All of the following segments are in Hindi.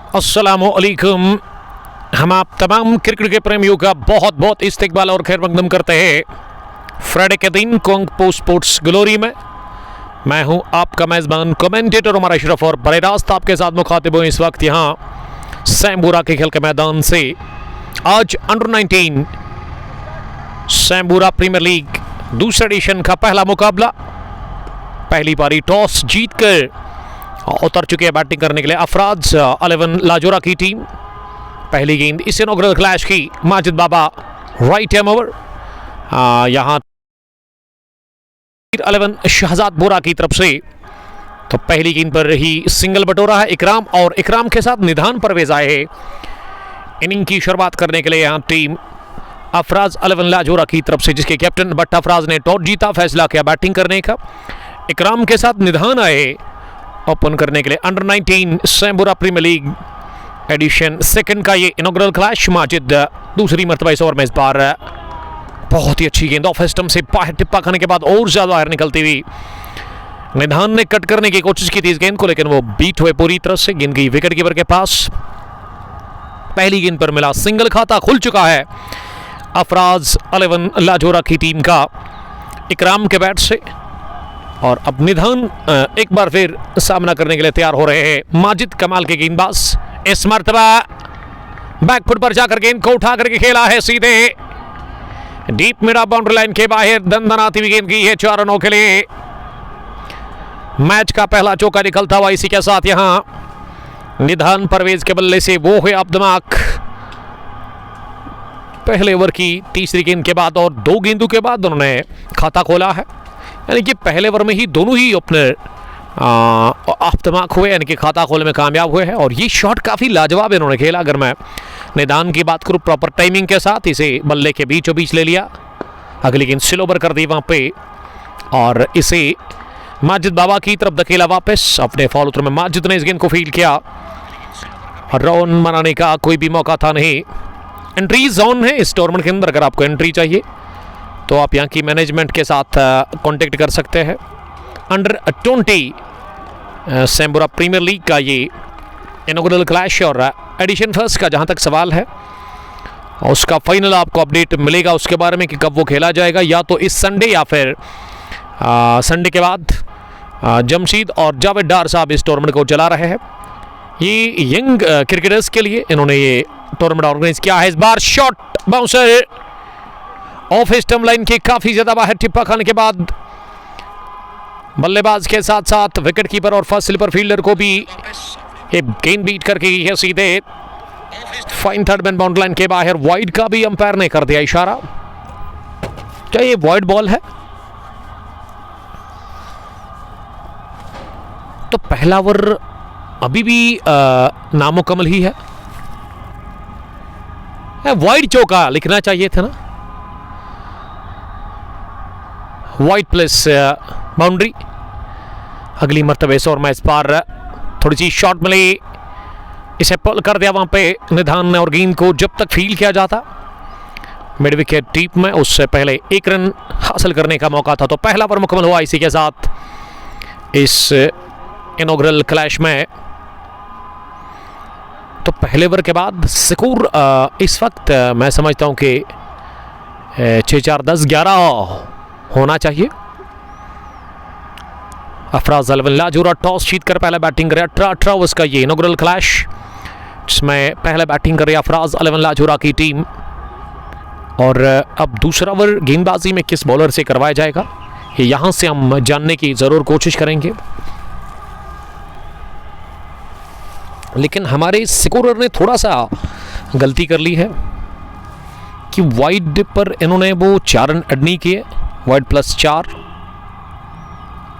अस्सलामुअलैकुम। हम आप तमाम क्रिकेट के प्रेमियों का बहुत बहुत इस्तकबाल और खैर मकदम करते हैं फ्राइडे के दिन कोंगपो स्पोर्ट्स ग्लोरी में। मैं हूं आपका मेज़बान कमेंटेटर उमर अशरफ और बड़े रास्त आपके साथ मुखातिब हूं इस वक्त यहाँ सैम्बूरा के खेल के मैदान से। आज अंडर 19 सैम्बूरा प्रीमियर लीग दूसरे एडिशन का पहला मुकाबला। पहली पारी टॉस जीतकर उतर चुके हैं बैटिंग करने के लिए अफराज 11 लाजोरा की टीम। पहली गेंद इस इनॉग्रल क्लैश की माजिद बाबा राइट हैम ओवर। यहाँ 11 शहजादपुरा की तरफ से तो पहली गेंद पर ही सिंगल बटोरा है इकराम और इकराम के साथ निधान परवेज आए हैं इनिंग की शुरुआत करने के लिए। यहाँ टीम अफराज 11 लाजोरा की तरफ से जिसके कैप्टन बट अफराज ने टॉस जीता, फैसला किया बैटिंग करने का। इकराम के साथ निधान आए ओपन करने के लिए। Under 19 Sambura premier league edition second का ये इनॉग्रल क्लैश। माजिद दूसरी मरतबा इस ओवर में इस बार बहुत ही अच्छी गेंद ऑफ स्टंप से बाहर टिप्पा खाने के बाद और ज्यादा बाहर निकलती हुई निधान ने कट करने की कोशिश की थी इस गेंद को, लेकिन वो बीट हुए पूरी तरह से। गेंद गई विकेट कीपर के पास। पहली गेंद पर मिला सिंगल, खाता खुल चुका है अफराज 11 लाजोरा की टीम का इकराम के बैट से। और अब निधान एक बार फिर सामना करने के लिए तैयार हो रहे हैं। माजिद कमाल के गेंदबाज इस मर्तबा बैकफुट पर जाकर गेंद को उठा करके खेला है सीधे डीप मिड बाउंड्री लाइन के बाहर। दंदनाती हुई गेंद की है 4 रनों के लिए। मैच का पहला चौका निकलता हुआ इसी के साथ यहां निधान परवेज के बल्ले से वो है अब दिमाग। पहले ओवर की तीसरी गेंद के बाद और 2 गेंदों के बाद उन्होंने खाता खोला है, यानी कि पहले ओवर में ही दोनों ही ओपनर आफ्तमाक हुए, यानी कि खाता खोलने में कामयाब हुए हैं। और ये शॉट काफ़ी लाजवाब इन्होंने खेला। अगर मैं निदान की बात करूँ, प्रॉपर टाइमिंग के साथ इसे बल्ले के बीचों बीच ले लिया, अगली गेंद स्लो ओवर कर दी वहाँ पे और इसे माजिद बाबा की तरफ धकेला वापस। अपने फॉलो थ्रू में माजिद ने इस गेंद को फील्ड किया और रन बनाने का कोई भी मौका था नहीं। एंट्री जोन है इस टूर्नामेंट के अंदर। अगर आपको एंट्री चाहिए तो आप यहाँ की मैनेजमेंट के साथ कांटेक्ट कर सकते हैं। अंडर 20 सैम्बूरा प्रीमियर लीग का ये इनॉग्रल क्लैश और एडिशन फर्स्ट का जहाँ तक सवाल है उसका फाइनल आपको अपडेट मिलेगा उसके बारे में कि कब वो खेला जाएगा, या तो इस संडे या फिर संडे के बाद। जमशीद और जावेद डार साहब इस टूर्नामेंट को चला रहे हैं। ये यंग क्रिकेटर्स के लिए इन्होंने ये टूर्नामेंट ऑर्गेनाइज किया है। इस बार short bouncer off stump line के काफी ज्यादा बाहर टिप्पा खाने के बाद बल्लेबाज के साथ साथ विकेट कीपर और फर्स्ट स्लिपर फील्डर को भी ये गेंद बीट करके गई है सीधे fine third man boundary line के बाहर। वाइड का भी अंपायर ने कर दिया इशारा। क्या ये वाइड बॉल है? तो पहला ओवर अभी भी नामुकम्मल ही है। वाइड चौका लिखना चाहिए था ना, वाइड प्लस बाउंड्री। अगली मरतबे इस ओवर में इस बार थोड़ी सी शॉट मिली, इसे पुल कर दिया वहां पे निधान ने और गेंद को जब तक फील्ड किया जाता मिड विकेट डीप में उससे पहले 1 रन हासिल करने का मौका था। तो पहला ओवर मुकम्मल हुआ इसी के साथ इस इनॉग्रल क्लैश में। तो पहले ओवर के बाद स्कोर इस वक्त मैं समझता हूं कि 6-4-10-11 होना चाहिए। अफराज 11 लाजोरा टॉस जीतकर पहले बैटिंग करे। 18 ओवर्स का ये इनॉग्रल क्लैश जिसमें पहले बैटिंग कर रही अफराज 11 लाजोरा की टीम। और अब दूसरा ओवर गेंदबाजी में किस बॉलर से करवाया जाएगा ये यहां से हम जानने की जरूर कोशिश करेंगे। लेकिन हमारे स्कोरर ने थोड़ा सा गलती कर ली है कि वाइड पर इन्होंने वो 4 रन एड नहीं किए, वाइड प्लस 4।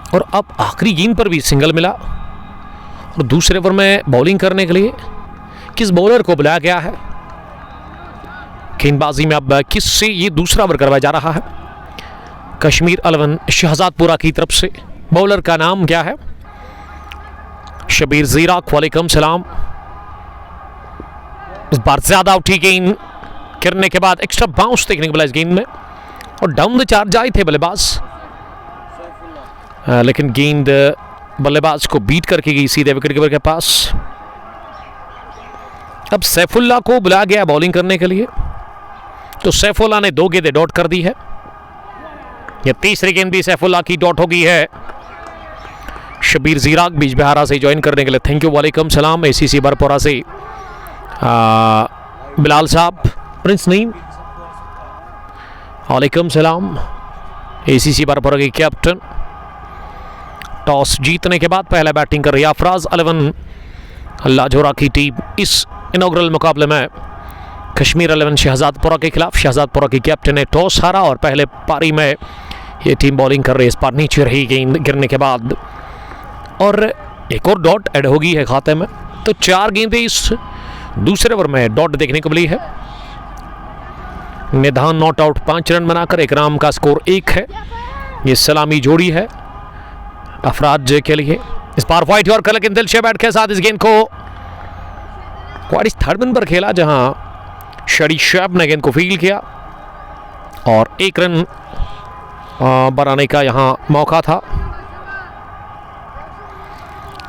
और अब आखिरी गेंद पर भी सिंगल मिला। और दूसरे ओवर में बॉलिंग करने के लिए किस बॉलर को बुलाया गया है गेंदबाजी में? अब किससे ये दूसरा ओवर करवाया जा रहा है? कश्मीर 11 शहजादपुरा की तरफ से। बॉलर का नाम क्या है? शबीर ज़ीराक। वालेकुम सलाम। इस बार ज्यादा उठी गेंद गिरने के बाद एक्स्ट्रा बाउंस देखने को मिला इस गेंद में और डाउन द चार्ज आए थे बल्लेबाज, लेकिन गेंद बल्लेबाज को बीट करके गई सीधे विकेट कीपर के पास। अब सैफुल्ला को बुलाया गया बॉलिंग करने के लिए, तो सैफुल्ला ने 2 गेंदें डॉट कर दी है। यह तीसरी गेंद भी सैफुल्ला की डॉट हो गई है। शबीर ज़ीराक बीच बिहारा से ज्वाइन करने के लिए थैंक यू, वालेकुम सलाम। ACC बरपोरा से बिलाल साहब, प्रिंस नईम वालेकुम सलाम। ACC बरपोरा के कैप्टन। टॉस जीतने के बाद पहले बैटिंग कर रही है अफराज 11 लाजोरा की टीम इस इनॉग्रल मुकाबले में कश्मीर 11 शहजादपुरा के खिलाफ। शहजादपुरा की कैप्टन ने टॉस हारा और पहले पारी में ये टीम बॉलिंग कर रही है। इस बार नीचे रही गेंद गिरने के बाद और एक और डॉट ऐड हो गई है खाते में, तो 4 गेंदें इस दूसरे ओवर में डॉट देखने को मिली है। निधान नॉट आउट 5 रन बनाकर इकराम का स्कोर 1 है। ये सलामी जोड़ी है अफराज के लिए। इस बार वाइट यॉर्कर लेकिन दिलशे बैट के साथ इस गेंद को वाइट थर्ड रन पर खेला, जहां शरी शैब ने गेंद को फील्ड किया और 1 रन बनाने का यहां मौका था।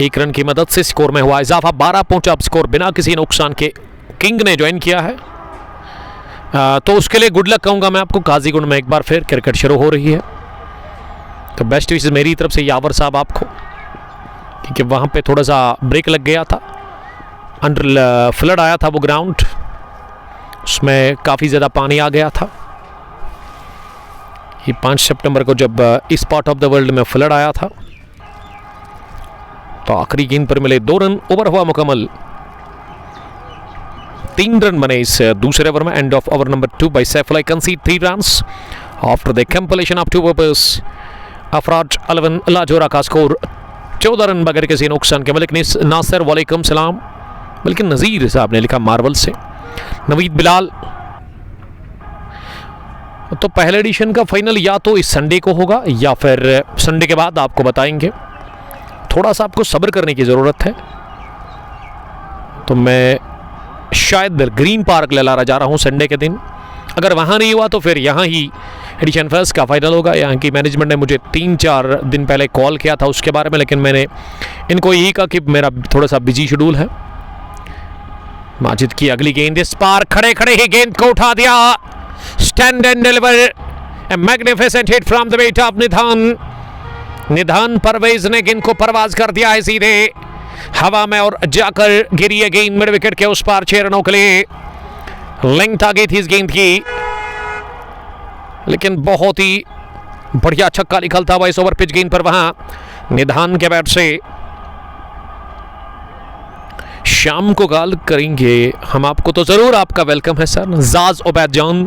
1 रन की मदद से स्कोर में हुआ इजाफा, 12 पहुंचा अब स्कोर बिना किसी नुकसान के। किंग ने ज्वाइन किया है, तो उसके लिए गुड लक कहूंगा मैं आपको। काजीगुंड में एक बार फिर क्रिकेट शुरू हो रही है, तो बेस्ट विशेस मेरी तरफ से यावर साहब आपको, क्योंकि वहां पे थोड़ा सा ब्रेक लग गया था, अंडर फ्लड आया था वो ग्राउंड, उसमें काफ़ी ज़्यादा पानी आ गया था। ये 5 सितंबर को जब इस पार्ट ऑफ द वर्ल्ड में फ्लड आया था, तो आखिरी गेंद पर मिले 2 रन। ओवर हुआ मुकम्मल, 3 रन बने इस दूसरे ओवर में। End of over number 2 by Saifullah concede 3 runs after the completion of 2 overs. Afraz 11 Lajora का स्कोर 14 रन बगैर किसी नुकसान के। मलिक नासिर वालेकुम सलाम। बल्कि नज़ीर साहब ने लिखा मार्वल से। नवीद बिलाल, तो पहले एडिशन का फाइनल या तो इस संडे को होगा या फिर संडे के बाद आपको बताएंगे। थोड़ा सा आपको सब्र करने की ज़रूरत है। तो मैं शायद ग्रीन पार्क ललारा जा रहा हूँ संडे के दिन। अगर वहाँ नहीं हुआ तो फिर यहाँ ही एडिशन फर्स्ट का फाइनल होगा। यहाँ की मैनेजमेंट ने मुझे 3-4 दिन पहले कॉल किया था उसके बारे में, लेकिन मैंने इनको यही कहा कि मेरा थोड़ा सा बिजी शेड्यूल है। माजिद की अगली गेंद, इस पार खड़े खड़े ही गेंद को उठा दिया। Stand and deliver, A magnificent hit from the weight of निधान परवेज ने गेंद को परवाज कर दिया है सीधे हवा में और जाकर गिरी है गेंद मिड विकेट के उस पार 6 रनों के लिए। लेंथ आ गई थी इस गेंद की, लेकिन बहुत ही बढ़िया छक्का निकलता हुआ इस ओवर पिच गेंद पर वहां निधान के बैट से। शाम को कॉल करेंगे हम आपको, तो ज़रूर आपका वेलकम है सर। जाज उबैद जान,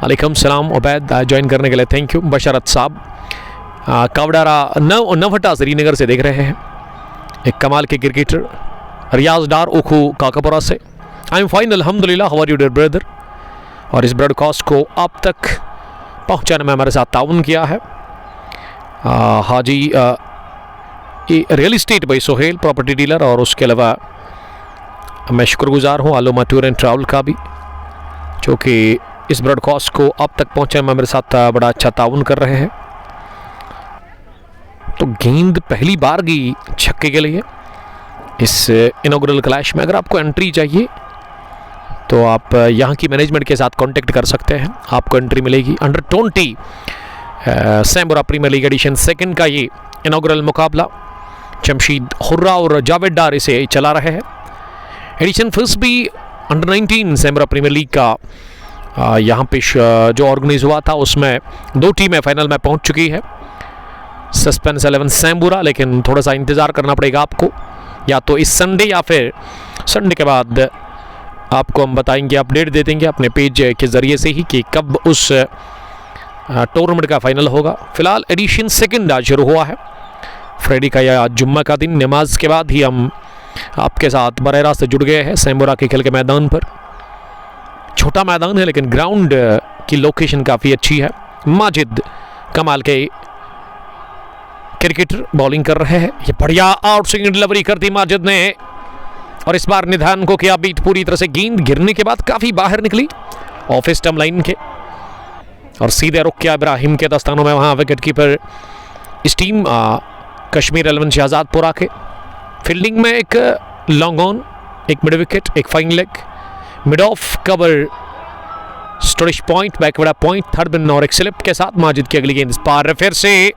वालेकुम सलाम उबैद, ज्वाइन करने के लिए थैंक यू। बशरत साहब कावडारा नवहटा श्रीनगर से देख रहे हैं। एक कमाल के क्रिकेटर रियाज डार ओखू काकापुरा से। आई एम फाइन अल्हम्दुलिल्लाह, how are you dear brother. और इस ब्रॉडकास्ट को आप तक पहुंचाने में हमारे साथ ताउन किया है हाजी रियल इस्टेट भाई सोहेल, प्रॉपर्टी डीलर, और उसके अलावा मैं शुक्रगुजार हूँ आलोमा टूर एंड ट्रैवल का भी, जो कि इस ब्रॉडकास्ट को आप तक पहुँचाने में मेरे साथ बड़ा अच्छा ताउन कर रहे हैं। तो गेंद पहली बार गई छक्के के लिए इस इनॉग्रल क्लैश में। अगर आपको एंट्री चाहिए तो आप यहाँ की मैनेजमेंट के साथ कांटेक्ट कर सकते हैं, आपको एंट्री मिलेगी। Under 20 Sambura premier league addition 2 का ये इनॉग्रल मुकाबला जमशीद हुर्रा और जावेद डार इसे चला रहे हैं। एडिशन 1 भी अंडर 19 सैम्बुरा प्रीमियर लीग का यहाँ पे जो ऑर्गेनाइज हुआ था, उसमें 2 टीमें फाइनल में पहुँच चुकी है। सस्पेंस 11 सैम्बुरा, लेकिन थोड़ा सा इंतज़ार करना पड़ेगा आपको, या तो इस संडे या फिर संडे के बाद आपको हम बताएंगे, अपडेट दे देंगे अपने पेज के ज़रिए से ही कि कब उस टूर्नामेंट का फाइनल होगा। फिलहाल एडिशन 2 आज शुरू हुआ है। फ्राइडे का या जुम्मा का दिन नमाज के बाद ही हम आपके साथ बराह रास्त जुड़ गए हैं सैम्बुरा के खेल के मैदान पर। छोटा मैदान है लेकिन ग्राउंड की लोकेशन काफ़ी अच्छी है। माजिद कमाल के क्रिकेटर बॉलिंग कर रहे हैं। ये बढ़िया आउट स्विंग डिलीवरी कर दी माजिद ने, और इस बार निधान को किया बीट पूरी तरह से। गेंद गिरने के बाद काफ़ी बाहर निकली ऑफ स्टंप लाइन के, और सीधे रुक किया इब्राहिम के दस्तानों में वहाँ विकेट कीपर इस टीम कश्मीर 11 शहजादपुरा के। फील्डिंग में एक लॉन्ग ऑन एक मिड विकेट, एक fine leg, mid off cover, स्टोरिश पॉइंट, बैकवर्ड पॉइंट, थर्ड बिन और एक स्लिप के साथ माजिद की अगली गेंद इस पार फिर से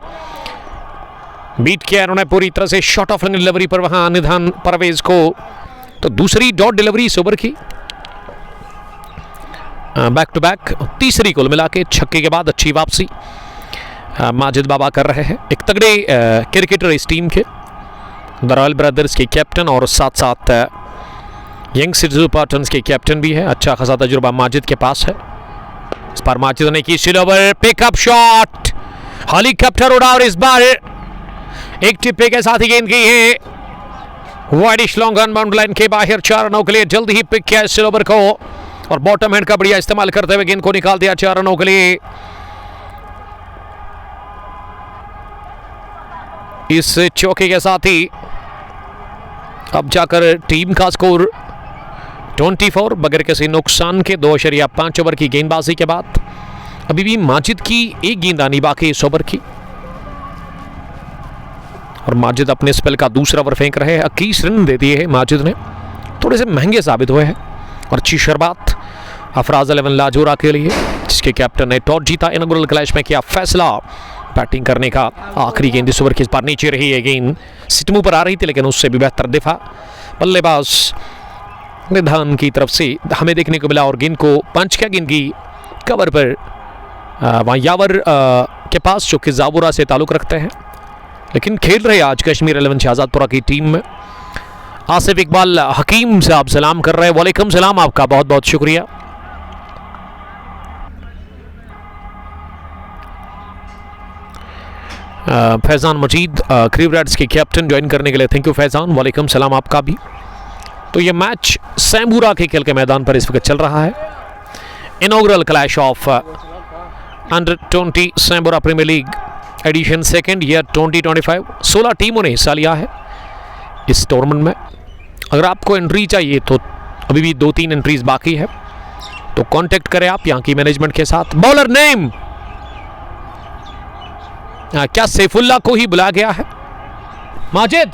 बीट किया उन्होंने पूरी तरह से, शॉट ऑफ डिलीवरी पर वहां निधान परवेज को, तो दूसरी डॉट डिलीवरी इस ओवर की, बैक टू बैक तीसरी कुल मिला के छक्के के बाद अच्छी वापसी माजिद बाबा कर रहे हैं। एक तगड़े क्रिकेटर इस टीम के, द रॉयल ब्रदर्स के कैप्टन और साथ साथ यंग सिटीजन पार्टनर्स के कैप्टन भी है। अच्छा खासा तजुर्बा माजिद के पास है। इस बार माजिद ने की सिलोवर पिकअप शॉट, हेलीकॉप्टर उड़ा और इस बार एक टिप्पे के साथ ही गेंद की है वाइडिश लॉन्ग अनबाउंड लाइन के बाहर, 4 रनों के लिए जल्द ही पिक किया सिलोवर को और बॉटम हैंड का बढ़िया इस्तेमाल करते हुए गेंद को निकाल दिया 4 रनों के लिए। इस चौके के साथ ही अब जाकर टीम का स्कोर 24 बगैर किसी नुकसान के 2.5 ओवर की गेंदबाजी के बाद अभी भी माजिद की एक गेंद आनी बाकी इस ओवर की और माजिद अपने स्पेल का दूसरा ओवर फेंक रहे हैं। 21 रन दे दिए हैं माजिद ने, थोड़े से महंगे साबित हुए हैं और अच्छी शुरुआत अफराज 11 लाजोरा के लिए, जिसके कैप्टन ने टॉस जीता, इनॉग्रल क्लैश में किया फैसला बैटिंग करने का। आखिरी गेंद इस ओवर की इस बार नीचे रही है, गेंद सिटमू पर आ रही थी लेकिन उससे भी बेहतर दिफा बल्लेबाज निधान की तरफ से हमें देखने को मिला और गेंद को पंच किया, गेंद की कवर पर वहाँ यावर के पास जो कि जाबुरा से ताल्लुक़ रखते हैं लेकिन खेल रहे आज कश्मीर 11 शहजादपुरा की टीम में। आसिफ इकबाल हकीम से आप सलाम कर रहे हैं, वालेकुम सलाम, आपका बहुत बहुत शुक्रिया। फैजान मजीद क्रीव रेड्स के कैप्टन ज्वाइन करने के लिए थैंक यू फैजान, वालेकुम सलाम आपका भी। तो ये मैच सैम्बूरा के खेल के मैदान पर इस वक्त चल रहा है। Inaugural clash of under 20 Sambura premier league edition second year 2025। 16 टीमों ने हिस्सा लिया है इस टूर्नामेंट में। अगर आपको एंट्री चाहिए तो अभी भी 2-3 एंट्रीज बाकी है, तो कांटेक्ट करें आप यहाँ की मैनेजमेंट के साथ। बॉलर नेम क्या सैफुल्ला को ही बुलाया गया है? माजिद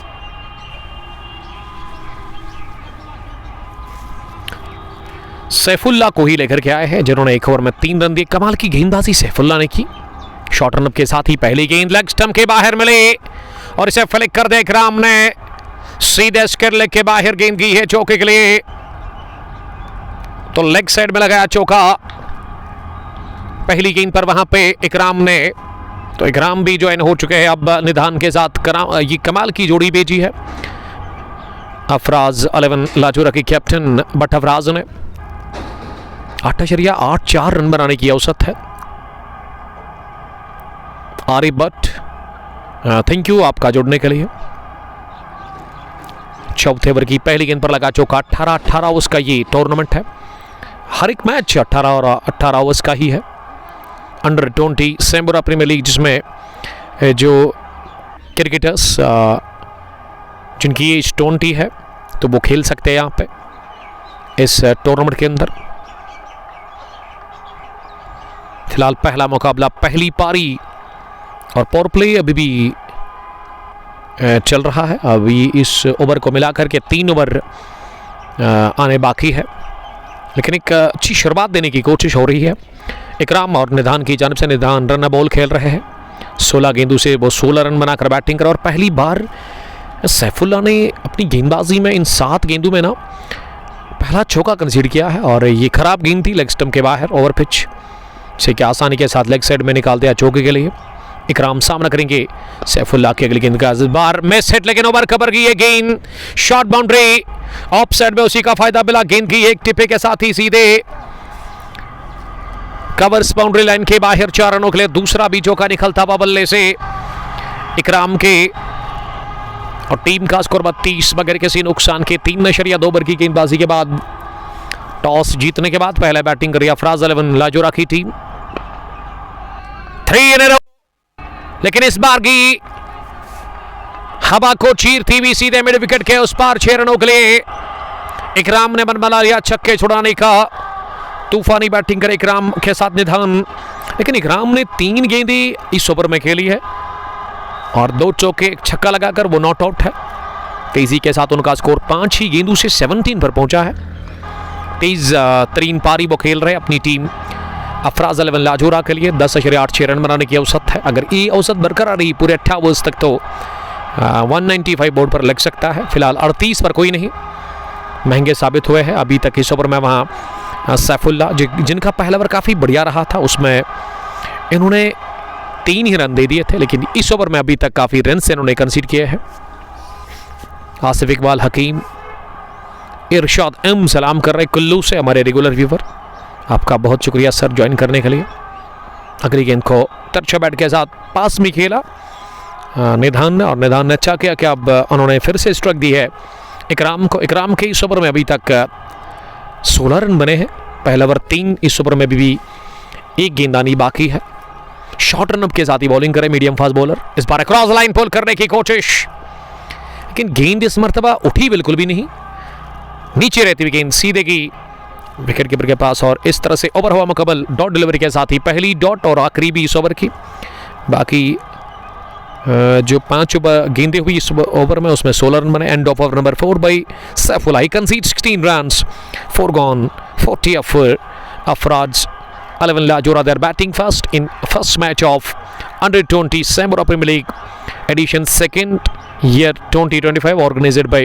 सैफुल्ला को ही लेकर के आए हैं, जिन्होंने एक ओवर में 3 रन दिए। कमाल की गेंदबाजी सैफुल्ला ने की। शॉर्ट रन के साथ ही पहली गेंद लेग स्टंप के बाहर मिले और इसे फ्लिक कर दे इकराम ने, सीधे स्क्वायर लेग के बाहर गेंद की है चौके के लिए, तो लेग साइड में लगाया चौका पहली गेंद पर वहां पे इकराम ने। तो इकराम भी ज्वाइन हो चुके हैं अब निधान के साथ। ये कमाल की जोड़ी भेजी है अफराज 11 लाजोरा के कैप्टन बट अफराज ने 8.84 रन बनाने की औसत है। आरिफ बट थैंक यू आपका जुड़ने के लिए। चौथे ओवर की पहली गेंद पर लगा चौका। 18 ओवर्स का ये टूर्नामेंट है, हर एक मैच 18 ओवर्स का ही है। अंडर 20 सैम्बूरा प्रीमियर लीग, जिसमें जो क्रिकेटर्स जिनकी एज 20 है तो वो खेल सकते हैं यहाँ पे इस टूर्नामेंट के अंदर। फिलहाल पहला मुकाबला, पहली पारी और पावर प्ले अभी भी चल रहा है। अभी इस ओवर को मिलाकर के 3 ओवर आने बाकी है, लेकिन एक अच्छी शुरुआत देने की कोशिश हो रही है इकराम और निधान की जानिब से। निधान रन बॉल खेल रहे हैं, 16 गेंदों से वो 16 रन बनाकर बैटिंग कर, और पहली बार सैफुल्ला ने अपनी गेंदबाजी में इन 7 गेंदों में ना पहला चौका कंसीडर किया है और ये खराब गेंद थी लेग स्टंप के बाहर ओवर पिच से, क्या आसानी के साथ लेग साइड में निकाल दिया चौके के लिए। इकराम सामना करेंगे सैफुल्ला की अगली गेंद का। इस बार मिस हिट लेकिन ओवर कवर की ये गेंद, शॉर्ट बाउंड्री ऑफ साइड में, उसी का फायदा मिला। गेंद की एक टिप्पे के साथ ही सीधे कवर्स बाउंड्री लाइन के बाहर 4 रनों के लिए दूसरा भी चौका निकलता हुआ बल्ले से इकराम के, और टीम का स्कोर 32 बगैर किसी नुकसान के। 3.2 ओवर की गेंदबाजी के बाद टॉस जीतने के बाद पहले बैटिंग करी अफराज 11 लाजोरा की टीम। 3 इन अ रो, लेकिन इस बार की हवा को चीरती हुई सीधे मिड विकेट के उस पार 6 रनों के लिए इकराम ने मन बना लिया छक्के छुड़ाने का। तूफानी बैटिंग करे इकराम के साथ निधान, लेकिन इकराम ने 3 गेंदें इस ओवर में खेली है और 2 चौके, एक छक्का लगाकर वो नॉट आउट है। तेजी के साथ उनका स्कोर 5 ही गेंदों से 17 पर पहुंचा है। तेज तरीन पारी वो खेल रहे अपनी टीम अफराज 11 लाजोरा के लिए। 10.86 रन बनाने की औसत है। अगर ये औसत बरकरार रही पूरे 58 ओवर्स तक तो 195 बोर्ड पर लग सकता है। फिलहाल 38 पर कोई नहीं, महंगे साबित हुए हैं अभी तक इस ओवर में। वहाँ सैफुल्ला जिनका पहला ओवर काफ़ी बढ़िया रहा था, उसमें इन्होंने 3 ही रन दे दिए थे, लेकिन इस ओवर में अभी तक काफ़ी रन से इन्होंने कंसीड किए हैं। आसिफ इकबाल हकीम इरशाद एम सलाम कर रहे कुल्लू से, हमारे रेगुलर व्यूवर, आपका बहुत शुक्रिया सर ज्वाइन करने के लिए। अगली गेंद को तरछा बैट के साथ पास में खेला निधान ने, और निधान ने अच्छा किया कि अब उन्होंने फिर से स्ट्राइक दी है इकराम को। इकराम के इस ओवर में अभी तक 16 रन बने हैं, पहला ओवर 3, इस ओवर में भी 1 गेंदानी बाकी है। शॉर्ट रन अप के साथ ही बॉलिंग करे मीडियम फास्ट बॉलर। इस बार क्रॉस लाइन पुल करने की कोशिश, लेकिन गेंद इस मरतबा उठी बिल्कुल भी नहीं, नीचे रहती हुई गेंद सीधे की विकेट कीपर के पास, और इस तरह से ओवर हुआ मुकम्मल डॉट डिलीवरी के साथ ही। पहली डॉट और आखिरी भी इस ओवर की। बाकी जो 5 गेंदें हुई इस ओवर में, उसमें 16 रन बने। And of over number 4 by Saifullah, he कंसीड 16 runs, 4 gone, 40 for Afraz 11 Lajora. They are batting first in first match of under-20 Sambora Premier League edition, second year 2025, organized by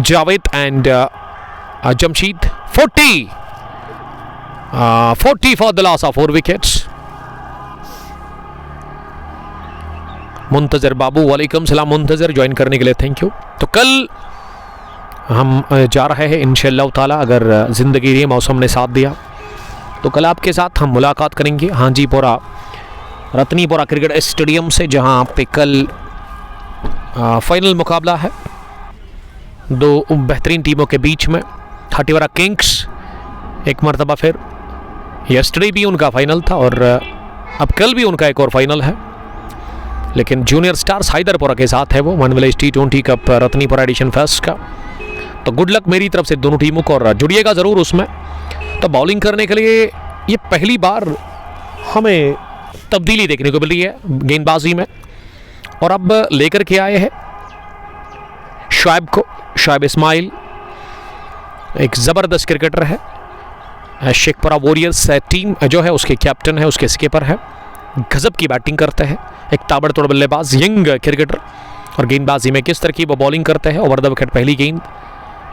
Javed and Jamshid. 40 for the loss of 4 wickets. Muntazir बाबू, वालेकुम सलाम मुंतजर, ज्वाइन करने के लिए थैंक यू। तो कल हम जा रहे हैं इंशाअल्लाह ताला, अगर ज़िंदगी ने मौसम ने साथ दिया तो कल आपके साथ हम मुलाकात करेंगे हाजीपुरा रत्नीपुरा क्रिकेट स्टेडियम से, जहां पे कल फाइनल मुकाबला है 2 बेहतरीन टीमों के बीच में। हाटीवारा किंग्स एक मरतबा फिर, यस्टरडे भी उनका फाइनल था और अब कल भी उनका एक और फाइनल है, लेकिन जूनियर स्टार्स हैदरपुरा के साथ है वो one village T20 cup Ratnipura edition first का। तो गुड लक मेरी तरफ से दोनों टीमों को, और जुड़िएगा ज़रूर उसमें। तो बॉलिंग करने के लिए ये पहली बार हमें तब्दीली देखने को मिली है गेंदबाजी में, और अब लेकर के आए हैं शुएब को। शुएब इस्माइल एक ज़बरदस्त क्रिकेटर है, शेखपुरा वॉरियर्स टीम जो है उसके कैप्टन है, उसके स्कीपर है, गजब की बैटिंग करते हैं, एक ताबड़तोड़ बल्लेबाज यंग क्रिकेटर। और गेंदबाजी में किस तरह की वो बॉलिंग करते हैं। ओवर द विकेट पहली गेंद,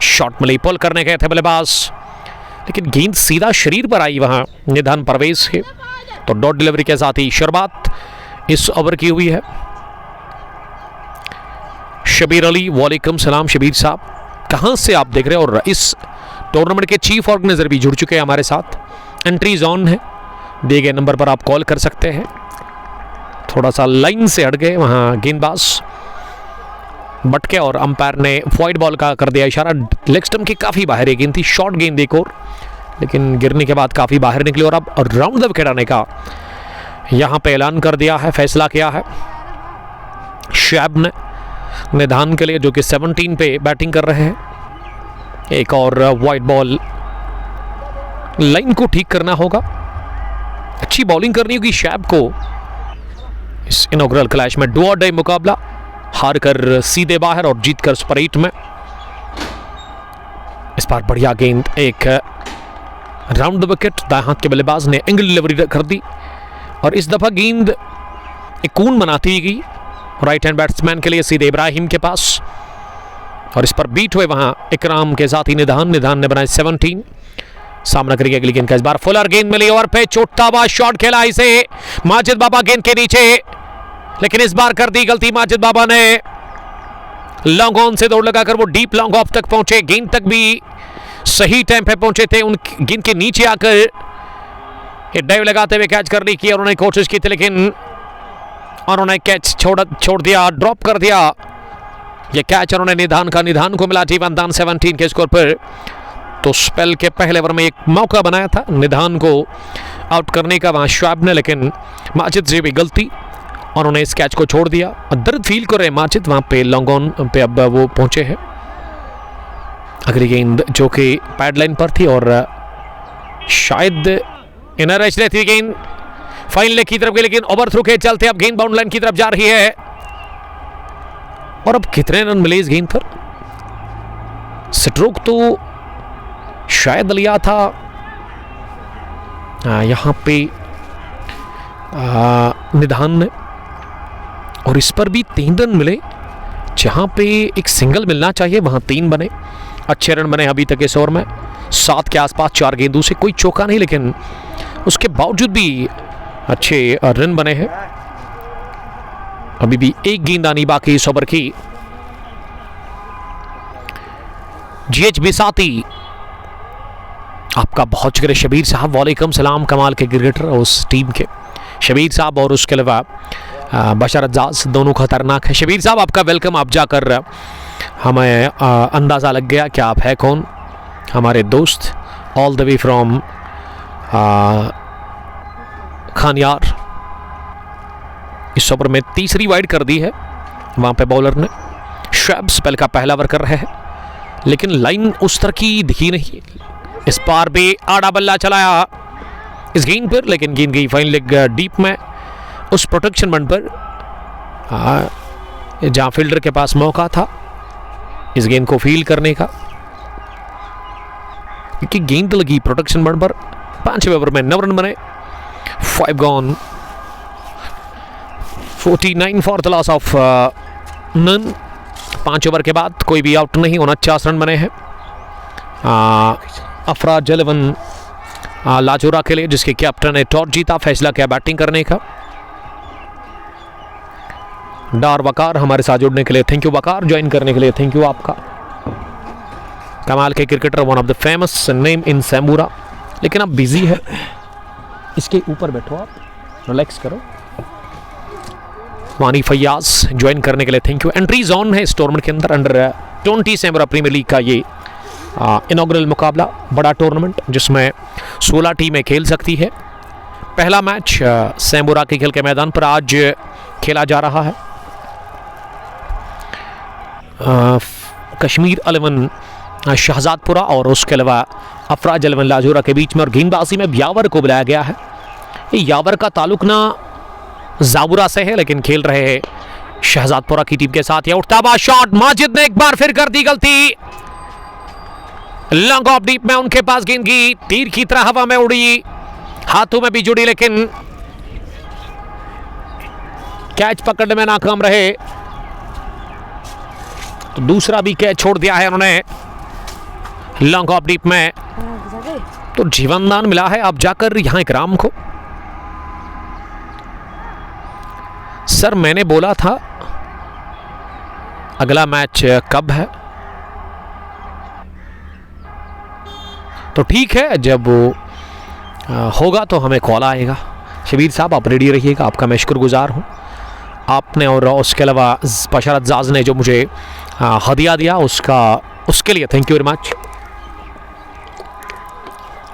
शॉट मिली, पुल करने गए थे बल्लेबाज, लेकिन गेंद सीधा शरीर पर आई वहां निधान परवेज के। तो डॉट डिलीवरी के साथ ही शुरुआत इस ओवर की हुई है। शबीर अली, वालेकुम सलाम शबीर साहब, कहां से आप देख रहे हैं? और इस टूर्नामेंट के चीफ ऑर्गेनाइजर भी जुड़ चुके हैं हमारे साथ। एंट्रीज ऑन है, दिए गए नंबर पर आप कॉल कर सकते हैं। थोड़ा सा लाइन से हट गए वहाँ गेंदबाज बटके, और अंपायर ने वाइड बॉल का कर दिया इशारा। लेग स्टंप की काफ़ी बाहर ये गेंद थी, शॉर्ट गेंद एक और, लेकिन गिरने के बाद काफ़ी बाहर निकली, और अब राउंड द विकेट आने का यहाँ पे ऐलान कर दिया है, फैसला किया है शुएब ने निधान के लिए, जो कि 17 पे बैटिंग कर रहे हैं। एक और वाइड बॉल, लाइन को ठीक करना होगा, अच्छी बॉलिंग करनी होगी शुएब को इस इनॉग्रल क्लैश में। डू और डाई मुकाबला, हार कर सीधे बाहर और जीत कर सुपर 8 में। इस बार बढ़िया गेंद, एक राउंड द विकेट, दाएं हाथ के बल्लेबाज ने एंगल डिलीवरी कर दी, और इस दफा गेंद एक कून बनाती गई राइट हैंड बैट्समैन के लिए सीधे इब्राहिम के पास, और इस पर बीट हुए वहां इकराम के साथ ही निधान ने बनाए 17। सामना करेगी अगली गेंद का, इस बार फुलर गेंद मिली, ओवर पे चोटता हुआ शॉट खेला इसे माजिद बाबा गेंद के नीचे, लेकिन इस बार कर दी गलती माजिद बाबा ने। लॉन्ग ऑन से दौड़ लगाकर वो डीप लॉन्ग ऑफ तक पहुंचे, गेंद तक भी सही टाइम पे पहुंचे थे, उन गेंद के नीचे आकर ये डाइव लगाते हुए कैच करने की उन्होंने कोशिश की थी, लेकिन उन्होंने कैच छोड़ दिया, ड्रॉप कर दिया। ये कैच उन्होंने निधान को मिला T1 दान 17 के स्कोर पर। तो स्पेल के पहले ओवर में एक मौका बनाया था निधान को आउट करने का वहां शुएब ने, लेकिन माजिद से भी गलती, उन्होंने इस कैच को छोड़ दिया। दर्द फील कर रहे माजिद वहां पे, लॉन्ग ऑन पे अब वो पहुंचे हैं। अगली गेंद जो कि पैड लाइन पर थी और शायद इनर एज रहती गेंद फाइन लेग की तरफ गई, लेकिन ओवर थ्रू के चलते अब गेंद बाउंड लाइन की तरफ जा रही है। और अब कितने रन मिले इस गेंद पर? स्ट्रोक तो शायद लिया था यहाँ पे निधान ने, और इस पर भी 3 रन मिले। जहाँ पे एक सिंगल मिलना चाहिए वहाँ 3 बने। अच्छे रन बने अभी तक इस ओवर में, 7 के आसपास 4 गेंदों से, कोई चौका नहीं, लेकिन उसके बावजूद भी अच्छे रन बने हैं। अभी भी 1 गेंद आनी बाकी इस ओवर की। GH बिसाती, आपका बहुत शुक्रिया शबीर साहब, वालेकुम सलाम। कमाल के क्रिकेटर उस टीम के शबीर साहब, और उसके अलावा बशर अज्जाज, दोनों खतरनाक है। शबीर साहब आपका वेलकम। आप जाकर हमें अंदाज़ा लग गया कि आप है कौन, हमारे दोस्त all the way from Khanyar. इस ओवर में तीसरी वाइड कर दी है वहाँ पे बॉलर ने। शैब स्पेल का पहला ओवर कर रहे हैं, लेकिन लाइन उस तरह की दिखी नहीं। इस पार भी आड़ा बल्ला चलाया इस गेंद पर, लेकिन गेंद गई फाइन लेग डीप में, उस प्रोटेक्शन बन पर जहाँ फील्डर के पास मौका था इस गेंद को फील करने का, क्योंकि गेंद लगी प्रोटेक्शन बन पर। 5वें ओवर में 9 रन बने, 5 gone, 49 for the loss of none. 5 over के बाद कोई भी आउट नहीं, 49 रन बने हैं। अफराज जलवन लाजोरा के लिए, जिसके कैप्टन ने टॉस जीता, फैसला किया बैटिंग करने का। डार वकार हमारे साथ जुड़ने के लिए थैंक यू, वकार ज्वाइन करने के लिए थैंक यू आपका। कमाल के cricketer, one of the famous name in Sambura. लेकिन अब बिजी है, इसके ऊपर बैठो आप, रिलैक्स करो। वानी फैयाज ज्वाइन करने के लिए थैंक यू। एंट्रीज ऑन है इस टूर्नामेंट के अंदर, अंडर 20 सैम्बूरा प्रीमियर लीग का ये इनॉग्रल मुकाबला, बड़ा टूर्नामेंट जिसमें 16 टीमें खेल सकती है। पहला मैच सैम्बूरा के खेल के मैदान पर आज खेला जा रहा है। कश्मीर 11 शहजादपुरा और उसके अलावा अफराज 11 लाजोरा के बीच में, और गेंदबाजी में यावर को बुलाया गया है। यावर का ताल्लुक ना जाबुरा से है, लेकिन खेल रहे हैं शहजादपुरा की टीम के साथ। यह उठता हुआ शॉट, माजिद ने एक बार फिर कर दी गलती। लॉन्ग ऑफ डीप में उनके पास गेंद की तीर की तरह हवा में उड़ी, हाथों में भी जुड़ी, लेकिन कैच पकड़ने में नाकाम रहे। तो दूसरा भी कैच छोड़ दिया है उन्होंने लॉन्ग ऑफ डीप में। तो जीवनदान मिला है अब जाकर यहां इकराम को। सर मैंने बोला था अगला मैच कब है, तो ठीक है, जब होगा तो हमें कॉल आएगा। शबीर साहब आप रेडी रहिएगा, आपका मैं शुक्रगुजार हूँ। आपने और उसके अलावा बशर अज्जाज ने जो मुझे हदिया दिया उसके लिए thank you very much.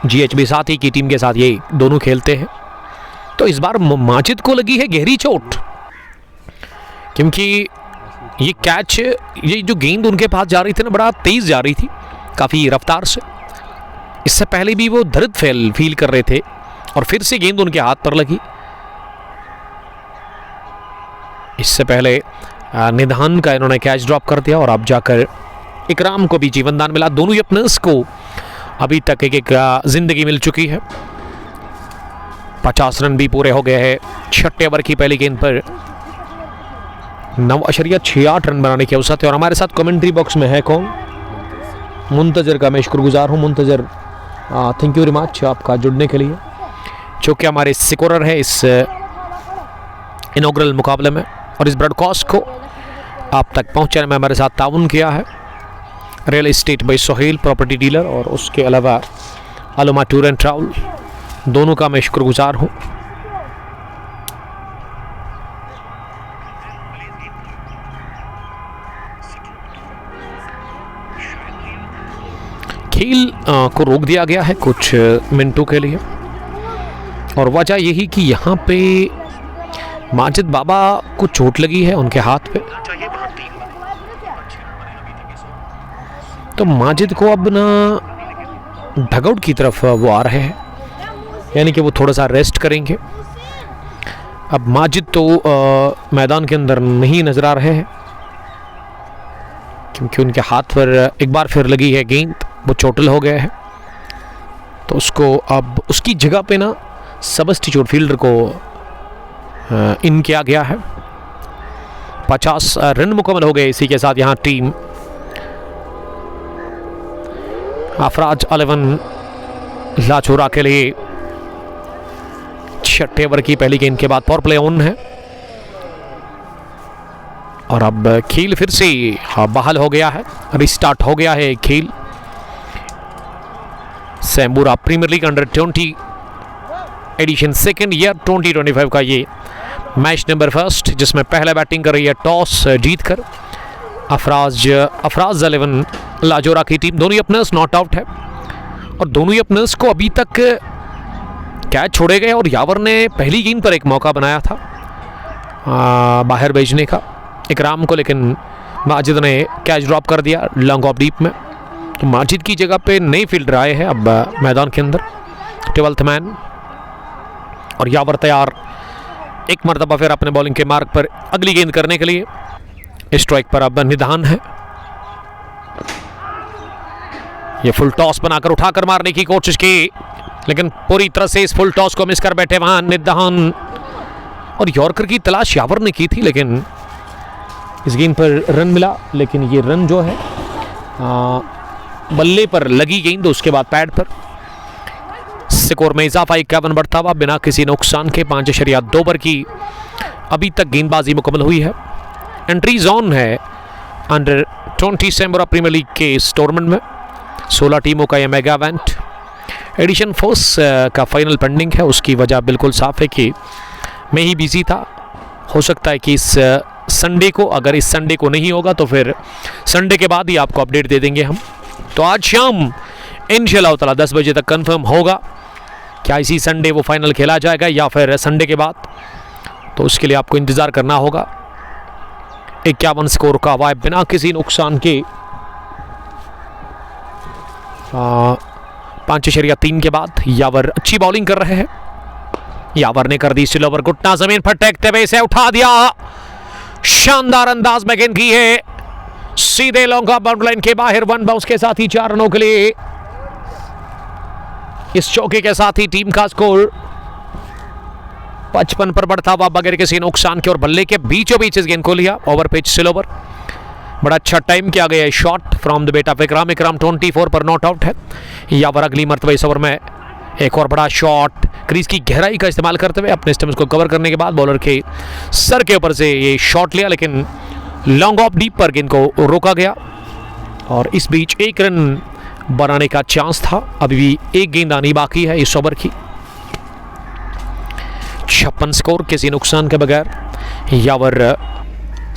GH बिसाती की टीम के साथ ये दोनों खेलते हैं। तो इस बार माजिद को लगी है गहरी चोट, क्योंकि ये कैच, ये जो गेंद उनके पास जा रही थी ना, बड़ा तेज जा रही थी, काफ़ी रफ्तार से। इससे पहले भी वो दर्द फील कर रहे थे और फिर से गेंद उनके हाथ पर लगी। इससे पहले निधान का इन्होंने कैच ड्रॉप कर दिया, और अब जाकर इकराम को भी जीवनदान मिला। दोनों ही अपनर्स को अभी तक एक जिंदगी मिल चुकी है। 50 रन भी पूरे हो गए हैं 6 ओवर की पहली गेंद पर। 9.68 रन बनाने की अवसर है। और हमारे साथ कमेंट्री बॉक्स में है कौन? मुंतजर का मैं शुक्रगुजार हूँ। Muntazir thank you very much आपका जुड़ने के लिए, जो कि हमारे स्कोरर है इस इनॉग्रल मुकाबले में, और इस ब्रॉडकास्ट को आप तक पहुंचाने में हमारे साथ ताउन किया है real estate by Sohail property dealer, और उसके अलावा अलमा टूर एंड ट्रैवल, दोनों का मैं शुक्रगुजार हूँ। खेल को रोक दिया गया है कुछ मिनटों के लिए, और वजह यही कि यहाँ पे माजिद बाबा को चोट लगी है उनके हाथ पे। तो माजिद को अब ना डगआउट की तरफ वो आ रहे हैं, यानी कि वो थोड़ा सा रेस्ट करेंगे। अब माजिद तो मैदान के अंदर नहीं नजर आ रहे हैं। क्योंकि उनके हाथ पर एक बार फिर लगी है गेंद, वो चोटिल हो गए हैं। तो उसको अब उसकी जगह पे ना सबस्टिट्यूट फील्डर को इन किया गया है। 50 रन मुकम्मल हो गए। इसी के साथ यहाँ टीम अफराज 11 लाचोरा के लिए छठे ओवर की पहली गेंद के बाद पावर प्ले ऑन है और अब खेल फिर से बहाल हो गया है, रिस्टार्ट हो गया है खेल। Sambura premier league under 20 edition second year 2025 का ये मैच नंबर फर्स्ट, जिसमें पहले बैटिंग कर रही है टॉस जीतकर अफराज 11 लाजोरा की टीम। दोनों ही अपनर्स नॉट आउट है और दोनों ही अपनर्स को अभी तक कैच छोड़े गए और यावर ने पहली गेंद पर एक मौका बनाया था बाहर भेजने का इकराम को, लेकिन माजिद ने कैच ड्रॉप कर दिया लॉन्ग ऑफ डीप में। तो माजिद की जगह पे नए फील्डर आए हैं अब मैदान के अंदर, 12th मैन, और यावर तैयार एक मरतबा फिर अपने बॉलिंग के मार्ग पर अगली गेंद करने के लिए। स्ट्राइक पर अब निधान है, ये फुल टॉस बनाकर उठाकर मारने की कोशिश की, लेकिन पूरी तरह से इस फुल टॉस को मिस कर बैठे वहां निधान। और यॉर्कर की तलाश यावर ने की थी, लेकिन इस गेंद पर रन मिला, लेकिन ये रन जो है बल्ले पर लगी गेंद, उसके बाद पैड पर। स्कोर में इजाफा 51 बढ़ता हुआ बिना किसी नुकसान के 5.2 ओवर की अभी तक गेंदबाजी मुकम्मल हुई है। एंट्री जोन है अंडर 20 सैम्बूरा प्रीमियर लीग के इस टूर्नामेंट में। 16 टीमों का यह मेगा इवेंट एडिशन फोर्स का फाइनल पेंडिंग है। उसकी वजह बिल्कुल साफ है कि मैं ही बिजी था। हो सकता है कि इस संडे को, अगर इस संडे को नहीं होगा तो फिर संडे के बाद ही आपको अपडेट दे देंगे हम। तो आज शाम इंशाल्लाह ताला 10 बजे तक कंफर्म होगा क्या इसी संडे वो फाइनल खेला जाएगा या फिर संडे के बाद। तो उसके लिए आपको इंतज़ार करना होगा। 51 स्कोर का हवा बिना किसी नुकसान के 5.3 के बाद यावर अच्छी बॉलिंग कर रहे हैं। यावर ने कर दी स्लोवर, घुटना जमीन पर टेकते हुए इसे उठा दिया, शानदार अंदाज में गेंद की है सीधे लॉन्ग ऑफ बाउंड्री लाइन के बाहर। 1 बाउंस के साथ ही 4 रनों के लिए इस चौके के साथ ही टीम का स्कोर 55 पर बढ़ता हुआ बगैर किसी नुकसान के, और बल्ले के बीचों बीच इस गेंद को लिया ओवर पिच स्लोवर। बड़ा अच्छा टाइम किया गया है shot from the bat of Ikram. Ikram 24 पर नॉट आउट है। यावर अगली मरतबा इस ओवर में एक और बड़ा शॉट क्रीज की गहराई का इस्तेमाल करते हुए अपने स्टम्प्स को कवर करने के बाद बॉलर के सर के ऊपर से ये शॉट लिया, लेकिन लॉन्ग ऑफ डीप पर गेंद को रोका गया और इस बीच 1 रन बनाने का चांस था। अभी भी 1 गेंद आनी बाकी है इस ओवर की। 56 स्कोर किसी नुकसान के बगैर। यावर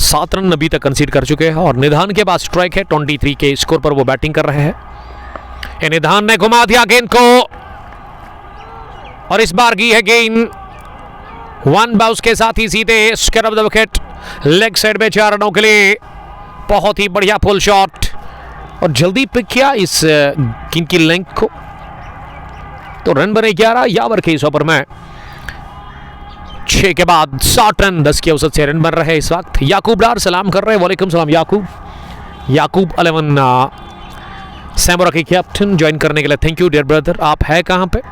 7 रन अभी तक कंसीड कर चुके हैं और निधान के बाद स्ट्राइक है। 23 के स्कोर पर वो बैटिंग कर रहे हैं। निधान ने घुमा दिया गेंद को और इस बार की है गेंद 1 बाउंस के साथ ही सीधे square of the wicket leg side में 4 रनों के लिए। बहुत ही बढ़िया फुल शॉट और जल्दी पिक किया इस गेंद की लेंथ को। तो रन बने 11 यावर के इस ओवर में। 6 के बाद 60 रन 10 के औसत से रन बन रहे हैं इस वक्त। याकूब डार सलाम कर रहे हैं। वालेकुम सलाम याकूब। याकूब 11 सैम्बूरा के कैप्टन ज्वाइन करने के लिए थैंक यू डियर ब्रदर। आप है कहाँ पे?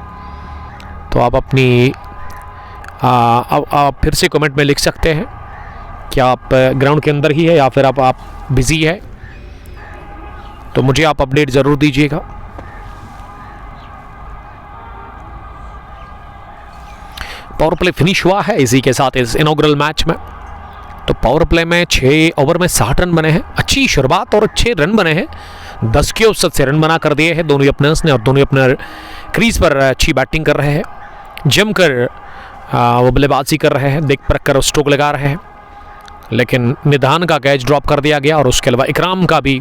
तो आप अपनी आप फिर से कमेंट में लिख सकते हैं कि आप ग्राउंड के अंदर ही है या फिर आप बिजी है, तो मुझे आप अपडेट ज़रूर दीजिएगा। पावर प्ले फिनिश हुआ है इसी के साथ इस इनॉग्रल मैच में। तो पावर प्ले में 6 ओवर में 60 रन बने हैं। अच्छी शुरुआत और अच्छे रन बने हैं। 10 के औसत से रन बना कर दिए हैं दोनों ओपनर्स ने और दोनों ओपनर क्रीज पर अच्छी बैटिंग कर रहे हैं। जमकर वो बल्लेबाजी कर रहे हैं, देख परख कर स्ट्रोक लगा रहे हैं, लेकिन निधान का कैच ड्रॉप कर दिया गया और उसके अलावा इकराम का भी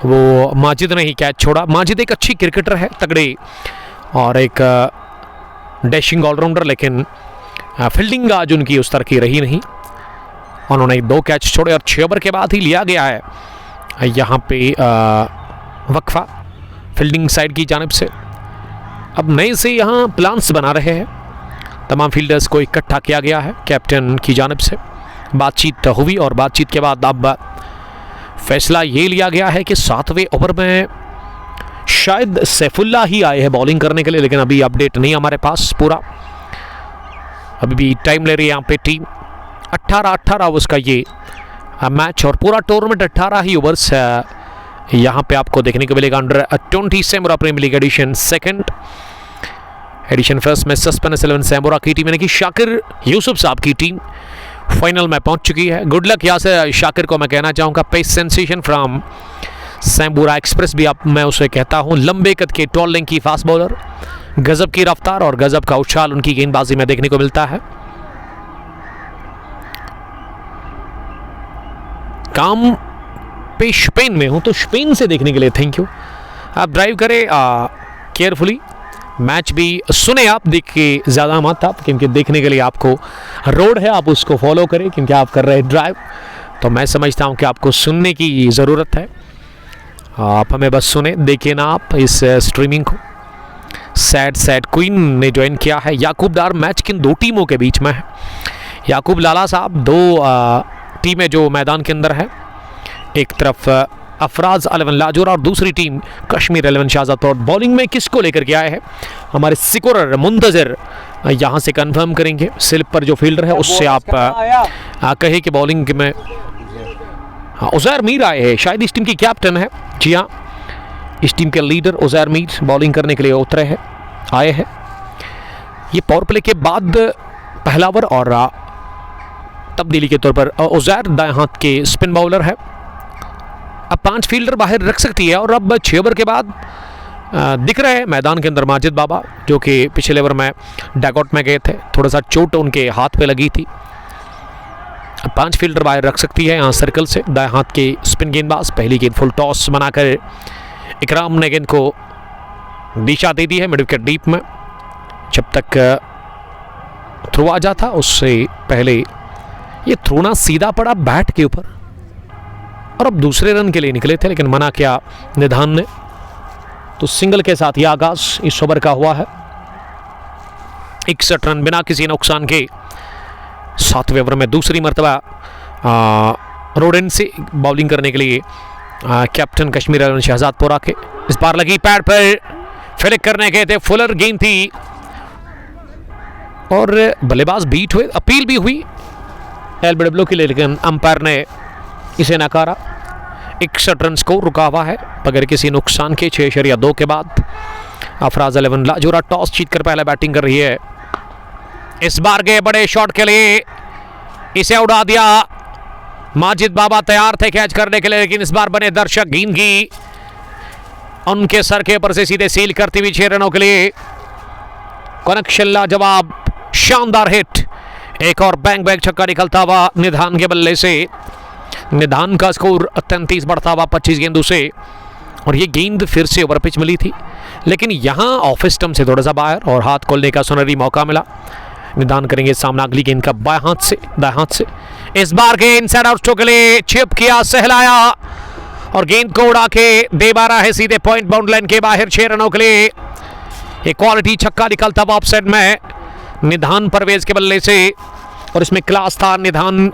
वो माजिद ने ही कैच छोड़ा। माजिद एक अच्छी क्रिकेटर है, तगड़े और एक डैशिंग ऑलराउंडर, लेकिन फील्डिंग आज उनकी उस तरह की रही नहीं। उन्होंने 2 कैच छोड़े और 6 ओवर के बाद ही लिया गया है यहाँ पे वक्फा फील्डिंग साइड की जानिब से। अब नए से यहाँ प्लान्स बना रहे हैं, तमाम फील्डर्स को इकट्ठा किया गया है कैप्टन की जानिब से। बातचीत हुई और बातचीत के बाद अब फैसला ये लिया गया है कि 7वें ओवर में शायद सैफुल्ला ही आए हैं बॉलिंग करने के लिए, लेकिन अभी अपडेट नहीं हमारे पास पूरा। अभी भी टाइम ले रही है यहाँ पे टीम। 18 ओवर्स का ये मैच और पूरा टूर्नामेंट 18 ही ओवर्स यहाँ पे आपको देखने को मिलेगा। Under 20 Sambura premier league edition second edition first में सस्पेंस 11 सैमुरा की टीम यानी कि शाकिर यूसुफ साहब की टीम फाइनल में पहुंच चुकी है। गुड लक यहाँ से शाकिर को मैं कहना चाहूँगा। पेस सेंसेशन फ्रॉम सैमुरा एक्सप्रेस भी आप मैं उसे कहता हूँ। लंबे कद के टॉल लेंथ की फास्ट बॉलर, गजब की रफ्तार और गजब का उछाल उनकी गेंदबाजी में देखने को मिलता है। काम पे स्पेन में हूं तो स्पेन से देखने के लिए थैंक यू। आप ड्राइव करें केयरफुली, मैच भी सुने आप, देख के ज़्यादा मत आप, क्योंकि देखने के लिए आपको रोड है, आप उसको फॉलो करें क्योंकि आप कर रहे हैं ड्राइव। तो मैं समझता हूं कि आपको सुनने की ज़रूरत है, आप हमें बस सुने, देखिए ना आप इस स्ट्रीमिंग को। सैड क्वीन ने ज्वाइन किया है। याकूब डार मैच किन दो टीमों के बीच में है। याकूब लाला साहब, दो टीमें जो मैदान के अंदर है, एक तरफ अफराज 11 लाजोर और दूसरी टीम कश्मीर 11 शाहजाद। और बॉलिंग में किसको लेकर के आए हैं हमारे सिकोरर मुंतजर, यहाँ से कंफर्म करेंगे। स्लिप पर जो फील्डर है उससे आप कहे कि बॉलिंग में उज़ैर मीर आए हैं, शायद इस टीम की कैप्टन है। जी हाँ, इस टीम के लीडर उज़ैर मीर बॉलिंग करने के लिए उतरे हैं, आए हैं। ये पावर प्ले के बाद पहला ओवर और तब्दीली के तौर पर उज़ैर दाएं हाथ के स्पिन बॉलर है। अब 5 फील्डर बाहर रख सकती है और अब 6 ओवर के बाद दिख रहे हैं मैदान के अंदर माजिद बाबा, जो कि पिछले ओवर में डैगआउट में गए थे, थोड़ा सा चोट उनके हाथ पे लगी थी। 5 फील्डर बाहर रख सकती है यहाँ सर्कल से। दाएं हाथ के स्पिन गेंदबाज, पहली गेंद फुल टॉस बनाकर इकराम ने गेंद को दिशा दे दी है मिड विकेट डीप में। जब तक थ्रो आ जाता उससे पहले ये थ्रो ना सीधा पड़ा बैट के ऊपर और अब दूसरे रन के लिए निकले थे, लेकिन मना किया निधान ने। तो सिंगल के साथ यह आगाज इस ओवर का हुआ है। 61 रन बिना किसी नुकसान के 7वें ओवर में दूसरी मरतबा रोडेन से बॉलिंग करने के लिए कैप्टन कश्मीर 11 शहजादपुरा के। इस बार लगी पैड पर, फ्लिक करने गए थे, फुलर गेंद थी और बल्लेबाज बीट हुए, अपील भी हुई एलबीडब्ल्यू के लिए, लेकिन अंपायर ने इसे नकारा। 61 रन स्कोर रुका हुआ है बगैर किसी नुकसान के। 6.2 के बाद अफराज 11 लाजोरा टॉस जीतकर पहले बैटिंग कर रही है। इस बार गए बड़े शॉट के लिए, इसे उड़ा दिया। माजिद बाबा तैयार थे कैच करने के लिए, लेकिन इस बार बने दर्शक गेंद की उनके सर के ऊपर से सीधे सील करती हुई 6 रनों के लिए। कनेक्शन लाजवाब, शानदार हिट, एक और बैंग बैंग छक्का निकलता हुआ निधान के बल्ले से। निधान का स्कोर 33 बढ़ता हुआ 25 गेंदों से। और ये गेंद फिर से ओवर पिच मिली थी, लेकिन यहाँ ऑफ स्टंप से थोड़ा सा बाहर और हाथ खोलने का सुनहरी मौका मिला। निधान करेंगे सामना अगली गेंद का बाएं हाथ से, दाएं हाथ से। इस बार गेंद इनसाइड आउट के लिए चिप किया, सहलाया और गेंद को उड़ा के दे बारा है सीधे पॉइंट बाउंड लाइन के बाहर 6 रनों के लिए। एक क्वालिटी छक्का निकलता हुआ ऑफसाइड में निधान परवेज के बल्ले से, और इसमें क्लास था निधान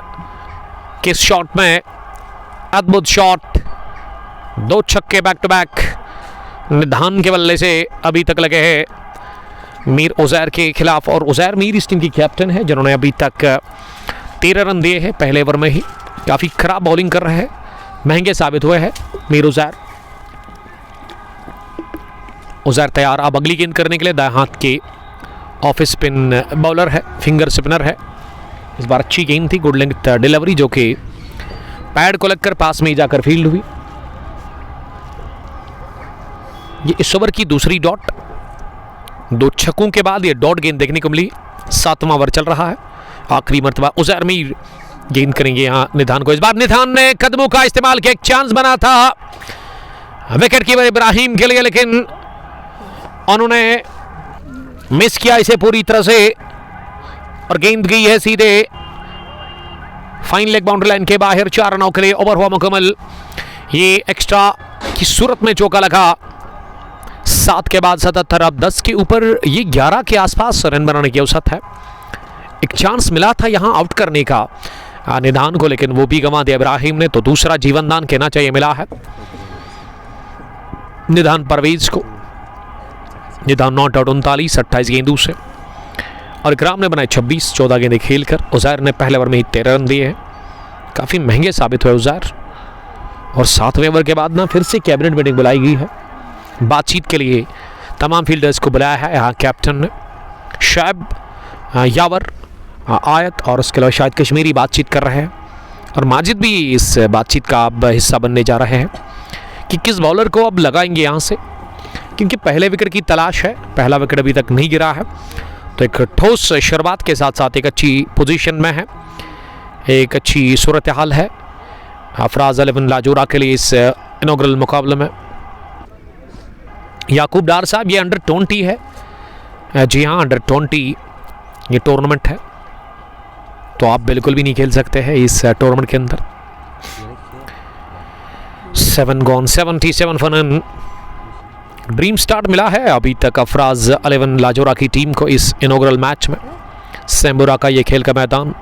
के शॉट में। अद्भुत शॉट, 2 छक्के बैक टू बैक निधान के बल्ले से अभी तक लगे हैं मीर उज़ैर के खिलाफ। और उज़ैर मीर इस टीम की कैप्टन है, जिन्होंने अभी तक 13 रन दिए हैं पहले ओवर में ही। काफ़ी खराब बॉलिंग कर रहे हैं, महंगे साबित हुए हैं मीर उज़ैर। उज़ैर तैयार अब अगली गेंद करने के लिए। दाएं हाथ के ऑफ स्पिन बॉलर है, फिंगर स्पिनर है। इस बार अच्छी गेंद थी, गुड लेंथ डिलीवरी, जो कि पैड को लगकर पास में ही जाकर फील्ड हुई। ये इस ओवर की दूसरी डॉट, 2 छक्कों के बाद ये डॉट गेंद देखने को मिली। 7वां ओवर चल रहा है, आखिरी मरतबा उज़ैर मीर गेंद करेंगे यहाँ निधान को। इस बार निधान ने कदमों का इस्तेमाल किया, एक चांस बना था विकेट कीपर इब्राहिम के लिए, लेकिन उन्होंने मिस किया इसे पूरी तरह से और गेंद गई है सीधे फाइन लेग बाउंड्री लाइन के बाहर। 4 रनों के लिए ओवर हुआ मुकम्मल। ये एक्स्ट्रा की सूरत में चौका लगा। 7 के बाद 77, अब 10 के ऊपर ये 11 के आसपास रन बनाने की औसत है। एक चांस मिला था यहाँ आउट करने का निधान को, लेकिन वो भी गंवा दिया इब्राहिम ने, तो दूसरा जीवन दान कहना चाहिए मिला है निधान परवेज को। निधान नॉट आउट 39 गेंदों से, और इकराम ने बनाए 26 14 गेंदें खेलकर। उजैर ने पहले ओवर में ही 13 रन दिए हैं, काफ़ी महंगे साबित हुए उजैर। और 7वें ओवर के बाद ना फिर से कैबिनेट मीटिंग बुलाई गई है, बातचीत के लिए तमाम फील्डर्स को बुलाया है यहाँ कैप्टन ने। शायब, यावर, आयत और उसके अलावा शायद कश्मीरी बातचीत कर रहे हैं, और माजिद भी इस बातचीत का अब हिस्सा बनने जा रहे हैं कि किस बॉलर को अब लगाएंगे यहाँ से, क्योंकि पहले विकेट की तलाश है। पहला विकेट अभी तक नहीं गिरा है, तो एक ठोस शुरुआत के साथ साथ एक अच्छी पोजीशन में है, एक अच्छी सूरत हाल है अफराज 11 लाजोरा के लिए इस इनॉग्रल मुकाबले में। याकूब डार साहब, ये अंडर 20 है। जी हाँ, अंडर 20 ये टूर्नामेंट है, तो आप बिल्कुल भी नहीं खेल सकते हैं इस टूर्नामेंट के अंदर। 7 गॉन, 77 फन। ड्रीम स्टार्ट मिला है अभी तक अफराज 11 लाजोरा की टीम को इस इनॉग्रल मैच में। सैम्बुरा का ये खेल का मैदान,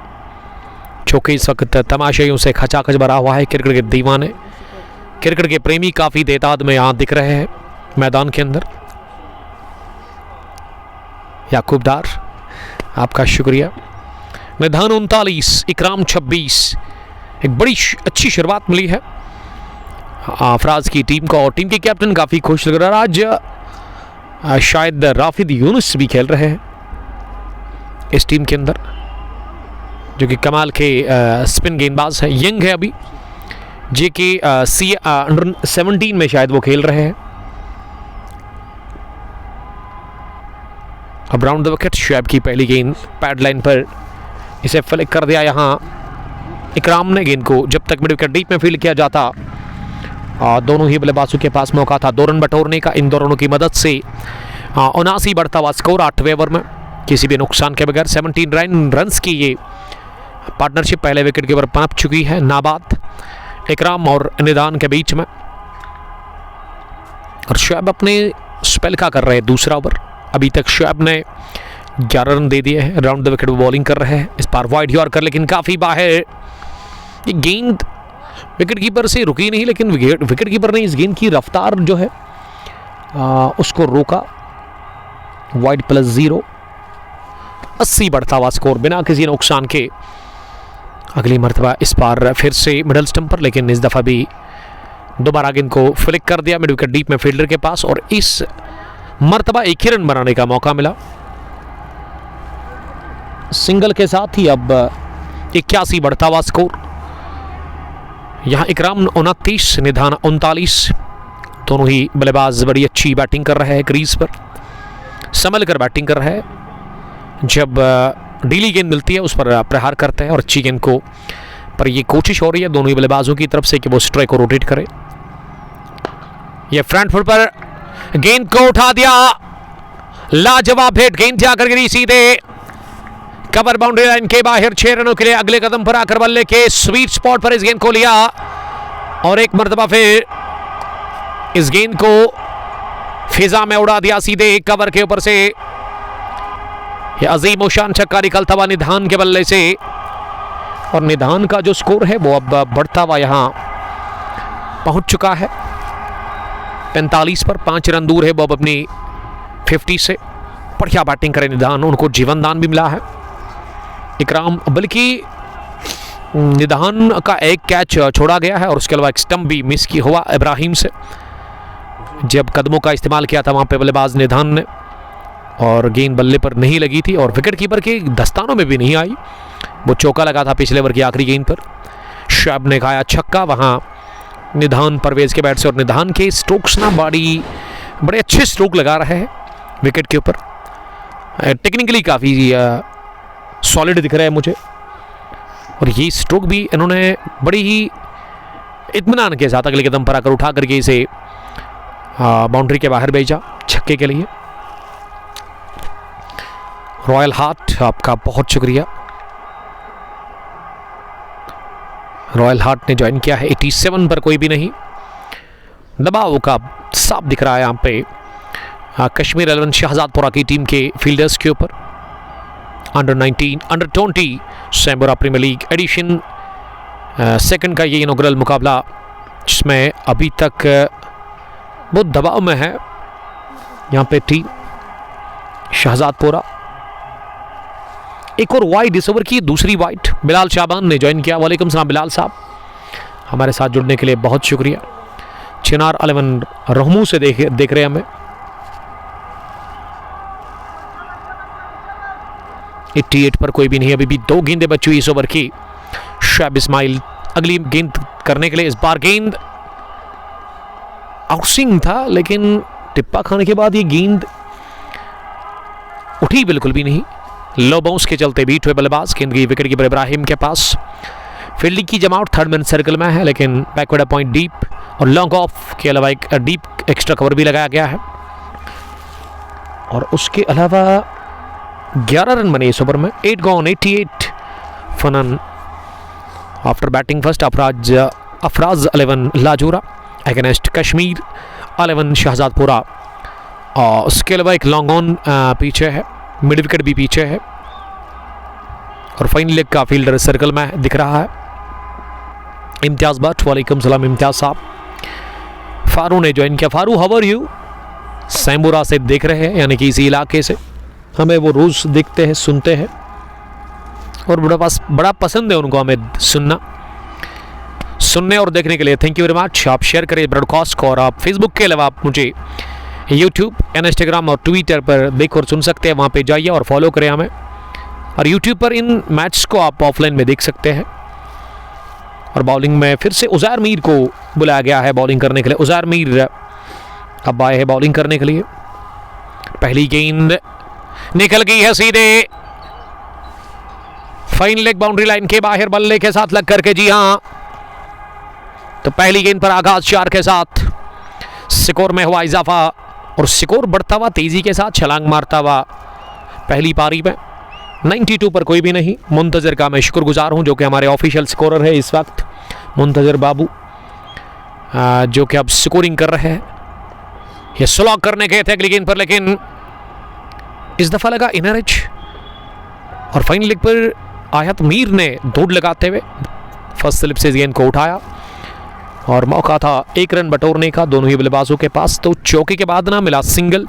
चूँकि इस वक्त तमाशाइयों से खचाखच भरा हुआ है। क्रिकेट के दीवाने, क्रिकेट के प्रेमी काफ़ी तादाद में यहाँ दिख रहे हैं मैदान के अंदर। याकूब डार, आपका शुक्रिया। निधान 39, इकराम 26। एक बड़ी अच्छी शुरुआत मिली है अफराज की टीम को, और टीम के कैप्टन काफ़ी खुश लग रहा है। आज शायद राफिद यूनुस भी खेल रहे हैं इस टीम के अंदर, जो कि कमाल के स्पिन गेंदबाज है। यंग है अभी, जे के अंडर 17 में शायद वो खेल रहे हैं। अब राउंड द विकेट, शोएब की पहली गेंद पैड लाइन पर, इसे फ्लिक कर दिया यहाँ इकराम ने गेंद को। जब तक मिड विकेट डीप में फील्ड किया जाता, दोनों ही बल्लेबाजों के पास मौका था 2 रन बटोरने का। इन दोनों की मदद से 79 बढ़ता हुआ स्कोर 8वें ओवर में किसी भी नुकसान के बगैर। 17 रन्स की ये पार्टनरशिप पहले विकेट के ऊपर पनप चुकी है नाबाद इकराम और निधान के बीच में। और शोएब अपने स्पेल का कर रहे हैं दूसरा ओवर। अभी तक शोएब ने 11 रन दे दिए हैं, राउंड द विकेट बॉलिंग कर रहे हैं। इस बार वाइड यॉर्कर, लेकिन काफ़ी बाहर। ये गेंद विकेट कीपर से रुकी नहीं, लेकिन विकेट कीपर ने इस गेंद की रफ्तार जो है उसको रोका। वाइड +0, 80 बढ़ता हुआ स्कोर बिना किसी नुकसान के। अगली मरतबा इस बार फिर से मिडल स्टंप पर, लेकिन इस दफ़ा भी दोबारा गेंद को फ्लिक कर दिया मिड विकेट डीप में फील्डर के पास, और इस मरतबा 1 ही रन बनाने का मौका मिला सिंगल के साथ ही। अब 81 बढ़ता हुआ स्कोर। यहाँ इकराम 29, निधान 39। दोनों ही बल्लेबाज बड़ी अच्छी बैटिंग कर रहे हैं, क्रीज पर संभल कर बैटिंग कर रहे हैं। जब डीली गेंद मिलती है उस पर प्रहार करते हैं, और अच्छी गेंद को पर ये कोशिश हो रही है दोनों ही बल्लेबाजों की तरफ से कि वो स्ट्राइक को रोटेट करे। ये फ्रंट फुट पर गेंद को उठा दिया, लाजवाब हिट। गेंद जाकर गिरी सीधे कवर बाउंड्री लाइन के बाहर। 6 रनों के लिए अगले कदम पर आकर बल्ले के स्वीट स्पॉट पर इस गेंद को लिया, और एक मरतबा फिर इस गेंद को फिजा में उड़ा दिया सीधे कवर के ऊपर से। ये अजीम और शान छक्का निकलता हुआ निधान के बल्ले से, और निधान का जो स्कोर है वो अब बढ़ता हुआ यहां पहुंच चुका है 45 पर। 5 रन दूर है वो अब अपनी 50 से। बढ़िया बैटिंग करे निधान, उनको जीवन दान भी मिला है इकराम, बल्कि निधान का एक कैच छोड़ा गया है, और उसके अलावा एक स्टंप भी मिस की हुआ इब्राहिम से। जब कदमों का इस्तेमाल किया था वहाँ पे बल्लेबाज निधान ने, और गेंद बल्ले पर नहीं लगी थी, और विकेट कीपर के दस्तानों में भी नहीं आई। वो चौका लगा था पिछले ओवर की आखिरी गेंद पर। शोएब ने खाया छक्का वहाँ निधान परवेज के बैट से, और निधान के स्ट्रोक्स ना बड़े अच्छे स्ट्रोक लगा रहे हैं विकेट के ऊपर। टेक्निकली काफ़ी सॉलिड दिख रहा है मुझे, और ये स्ट्रोक भी इन्होंने बड़ी ही इत्मीनान के साथ अगले कदम पर आकर उठा करके इसे बाउंड्री के बाहर भेजा छक्के के लिए। रॉयल हार्ट, आपका बहुत शुक्रिया। रॉयल हार्ट ने ज्वाइन किया है 87 पर, कोई भी नहीं। दबाव का साफ दिख रहा है यहाँ पे कश्मीर 11 शहजादपुरा की टीम के फील्डर्स के ऊपर। Under 19, under 20 Sambura premier league edition second का ये इनॉग्रल मुकाबला जिसमें अभी तक बहुत दबाव में है यहाँ पे टीम शहजादपुरा। एक और वाइड इस ओवर की, दूसरी वाइड बिलाल शाबान ने ज्वाइन किया। वालेकुम सलाम बिलाल साहब, हमारे साथ जुड़ने के लिए बहुत शुक्रिया। चिनार 11 रहमू से देख रहे हैं हमें। 88 पर कोई भी नहीं, अभी भी 2 गेंदें बची हुई इस ओवर की। शुएब इस्माइल अगली गेंद करने के लिए। इस बार गेंद आउटस्विंग था, लेकिन टिप्पा खाने के बाद ये गेंद उठी बिल्कुल भी नहीं। लो बाउंस के चलते बीट हुए बल्लेबाज। गेंद की विकेट कीपर इब्राहिम के पास। फील्डिंग की जमावट थर्ड मैन सर्कल में है, लेकिन बैकवर्ड पॉइंट डीप और लॉन्ग ऑफ के अलावा एक डीप एक्स्ट्रा कवर भी लगाया गया है। और उसके अलावा 11 रन बने इस ओवर में। 8 gone 88 for one after batting first. Afraz 11 Lazura against Kashmir 11 Shahzadpura. और उसके अलावा एक लॉन्ग ऑन पीछे है, मिड विकेट भी पीछे है। और फाइनल लेग का फील्डर सर्कल में दिख रहा है इम्तियाज भट्ट। वालेकुम सलाम इम्तियाज साहब। फारू ने ज्वाइन किया। फारू हाउ आर यू? सैमुरा से देख रहे हैं, यानी कि इसी इलाके से हमें वो रोज देखते हैं, सुनते हैं और बड़ा पसंद है उनको हमें सुनने और देखने के लिए। Thank you very much. आप शेयर करें ब्रॉडकास्ट को, और आप फेसबुक के अलावा आप मुझे यूट्यूब, इंस्टाग्राम और ट्विटर पर देख और सुन सकते हैं। वहाँ पे जाइए और फॉलो करें हमें। और यूट्यूब पर इन मैच को आप ऑफलाइन में देख सकते हैं। और बॉलिंग में फिर से उज़ैर मीर को बुलाया गया है बॉलिंग करने के लिए। उज़ैर मीर अब आए हैं बॉलिंग करने के लिए। पहली गेंद निकल गई है सीधे फाइन लेग बाउंड्री लाइन के बाहर बल्ले के साथ लग करके। जी हाँ, तो पहली गेंद पर आगाज 4 के साथ। स्कोर में हुआ इजाफा और स्कोर बढ़ता हुआ तेजी के साथ छलांग मारता हुआ पहली पारी में। 92 पर कोई भी नहीं। मुंतजर का मैं शुक्रगुजार हूं, जो कि हमारे ऑफिशियल स्कोरर है इस वक्त, मुंतजर बाबू, जो कि अब स्कोरिंग कर रहे हैं। ये स्लॉग करने गए थे अगली गेंद पर, लेकिन इस दफा लगा इनर एज और फाइनल लेग पर आयत मीर ने दौड़ लगाते हुए फर्स्ट स्लिप से इस गेंद को उठाया और मौका था 1 रन बटोरने का दोनों ही बल्लेबाजों के पास। तो चौके के बाद ना मिला सिंगल।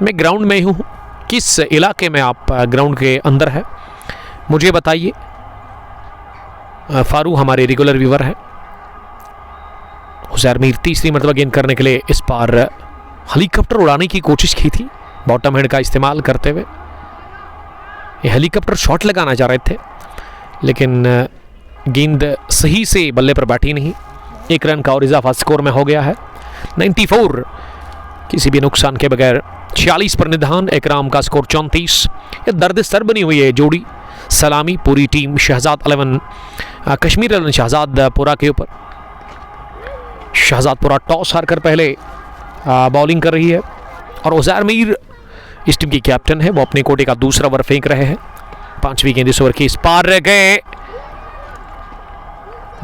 मैं ग्राउंड में हूँ, किस इलाके में आप ग्राउंड के अंदर है मुझे बताइए। फारू हमारे रेगुलर व्यूवर है। उज़ैर मीर तीसरी मरतबा गेंद करने के लिए इस बार हेलीकॉप्टर उड़ाने की कोशिश की थी बॉटम हेड का इस्तेमाल करते हुए। ये हेलीकॉप्टर शॉट लगाना चाह रहे थे, लेकिन गेंद सही से बल्ले पर बैठी नहीं। 1 रन का और इजाफा स्कोर में हो गया है। 94 किसी भी नुकसान के बगैर 46 पर निधान। इकराम का स्कोर 34। ये दर्द सर बनी हुई है जोड़ी। सलामी पूरी टीम शहजाद 11 कश्मीर 11 शहजादपुरा के ऊपर। शहजादपुरा टॉस हारकर पहले बॉलिंग कर रही है और उज़ैर मीर इस टीम की कैप्टन है। वो अपने कोटे का दूसरा ओवर फेंक रहे हैं। 5वीं गेंद इस ओवर की। इस पार रह गए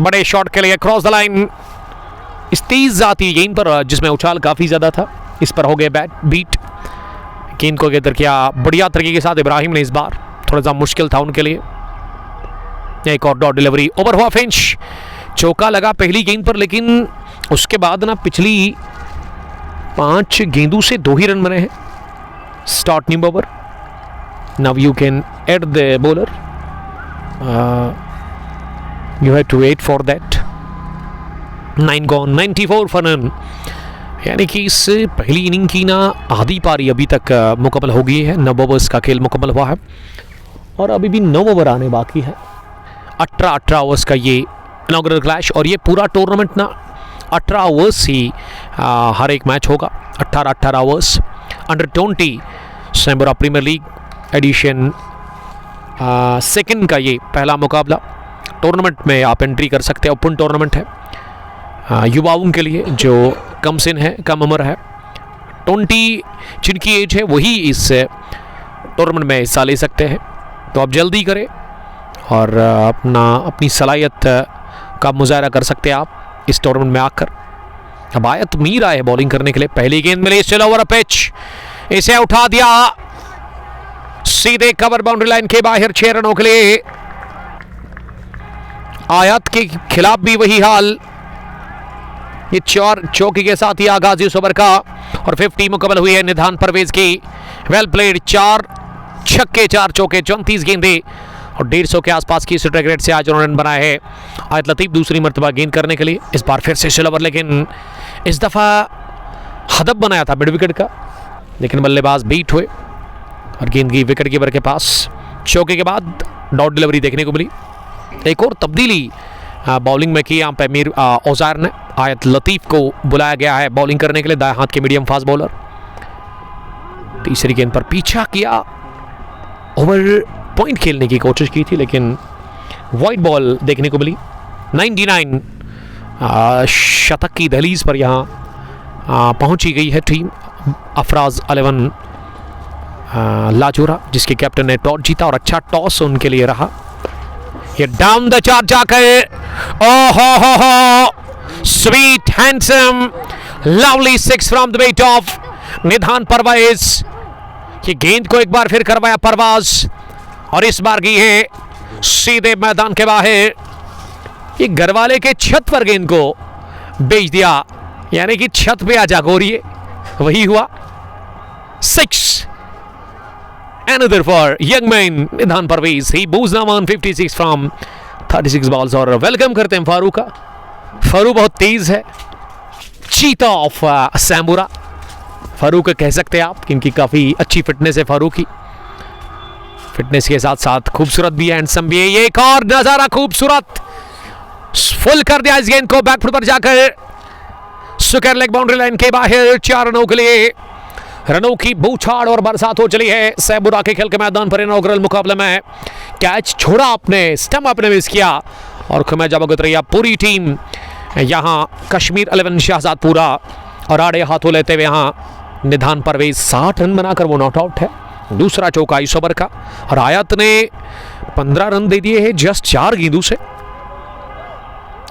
बड़े शॉट के लिए क्रॉस द लाइन। इस तेज आती गेंद पर जिसमें उछाल काफी ज्यादा था, इस पर हो गए बीट। गेंद को गेंदर किया बढ़िया तरीके के साथ इब्राहिम ने। इस बार थोड़ा सा मुश्किल था उनके लिए। एक और डॉट डिलीवरी। ओवर हुआ फिंच। चौका लगा पहली गेंद पर, लेकिन उसके बाद ना पिछली 5 गेंदों से 2 ही रन बने हैं। Start new over. Now you can add the bowler. You have to wait for that. 9 gone 94 for none। यानी कि इस पहली इनिंग की ना आधी पारी अभी तक मुकम्मल हो गई है। 9 ओवर्स का खेल मुकम्मल हुआ है और अभी भी 9 ओवर आने बाकी है। 18 ओवर्स का ये इनॉग्रल क्लैश, और ये पूरा टूर्नामेंट ना 18 ओवर्स ही हर एक मैच होगा। 18 overs. Under 20 Sambura premier league edition second का ये पहला मुकाबला। टूर्नामेंट में आप एंट्री कर सकते हैं। ओपन टूर्नामेंट है युवाओं के लिए जो कम सिन है, कम उम्र है। 20 जिनकी एज है वही इस टूर्नामेंट में हिस्सा ले सकते हैं। तो आप जल्दी करें और अपनी सलाहियत का मुजाहरा कर सकते हैं आप इस टूर्नामेंट में आकर। अब आयत मीर आए बॉलिंग करने के लिए। पहली गेंद मिली स्लो ओवर पिच, इसे उठा दिया सीधे कवर बाउंड्री लाइन के बाहर 6 रनों के लिए। आयत के खिलाफ भी वही हाल। ये 4 चौके के साथ ही आगाज इस ओवर का और 50 मुकम्मल हुई है निधान परवेज की। वेल प्लेड, 4 छक्के 4 चौके 34 गेंदे और 150 के आसपास की स्ट्राइक रेट से आज उन्होंने रन बनाए हैं। आयत लतीफ दूसरी मरतबा गेंद करने के लिए, इस बार फिर से स्लो ओवर, लेकिन इस दफ़ा हदफ बनाया था मिड विकेट का, लेकिन बल्लेबाज बीट हुए और गेंद की विकेट कीपर के पास। चौके के बाद डॉट डिलीवरी देखने को मिली। एक और तब्दीली बॉलिंग में की यहाँ पे मीर औजार ने। आयत लतीफ को बुलाया गया है बॉलिंग करने के लिए, दाएं हाथ के मीडियम फास्ट बॉलर। तीसरी गेंद पर पीछा किया, ओवर पॉइंट खेलने की कोशिश की थी, लेकिन वाइड बॉल देखने को मिली। 99 शतक की दहलीज पर यहाँ पहुंची गई है टीम अफराज 11 लाजोरा, जिसके कैप्टन ने टॉस जीता और अच्छा टॉस उनके लिए रहा। ये डाउन द चार्ज जाकर, ओहो sweet handsome lovely 6 from the weight of निधान परवेज। ये गेंद को एक बार फिर करवाया परवाज और इस बार की है सीधे मैदान के बाहर। ये घरवाले के छत पर गेंद को बेच दिया, यानी कि छत पे आ जा गोरिये, वही हुआ। 6 another for young man Nidhan Parvez. He moves now on 56 from 36 balls और वेलकम करते हैं फारूक का। फारूक बहुत तेज है, चीता ऑफ सैम्बुरा फारूक कह सकते हैं आप, क्योंकि काफी अच्छी फिटनेस है फारूक की। फिटनेस के साथ साथ खूबसूरत भी है, हैंडसम भी है। ये एक और नजारा खूबसूरत, फुल कर दिया इस गेंद को बैकफुट पर जाकर सुकर लेग बाउंड्री लाइन के बाहर। 4 रनों के लिए रनों की बूछाड़ और बरसात हो चली है सैबुरा के खेल के मैदान पर। इनॉग्रल मुकाबले में कैच छोड़ा आपने, स्टंप आपने मिस किया और खुमै जब गुजरिया पूरी टीम यहाँ कश्मीर 11 शहजादपुरा और आड़े हाथों लेते हुए यहाँ निधान परवेज 60 रन बनाकर वो नॉट आउट है। दूसरा चौका इस ओवर का और आयत ने 15 रन दे दिए हैं जस्ट 4 गेंदों से।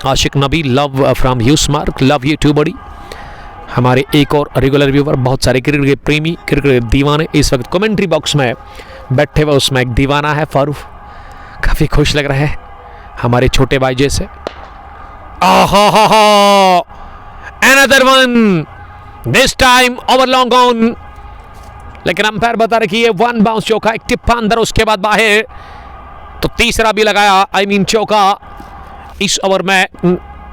आशिक नबी लव फ्रॉम ह्यूस्मार्क, लव यू टू बड़ी। हमारे एक और रेगुलर व्यूवर, बहुत सारे क्रिकेट के प्रेमी, क्रिकेट दीवाने इस वक्त कमेंट्री बॉक्स में बैठे हुए। उसमें एक दीवाना है फारूक, काफी खुश लग रहे हैं हमारे छोटे भाई जैसे। Another one, this time over long on, लेकिन अंपायर बता रहे कि ये 1 बाउंस चौका, एक टिप्पा अंदर, उसके बाद बाहर। तो तीसरा भी लगाया, आई मीन चौका इस ओवर में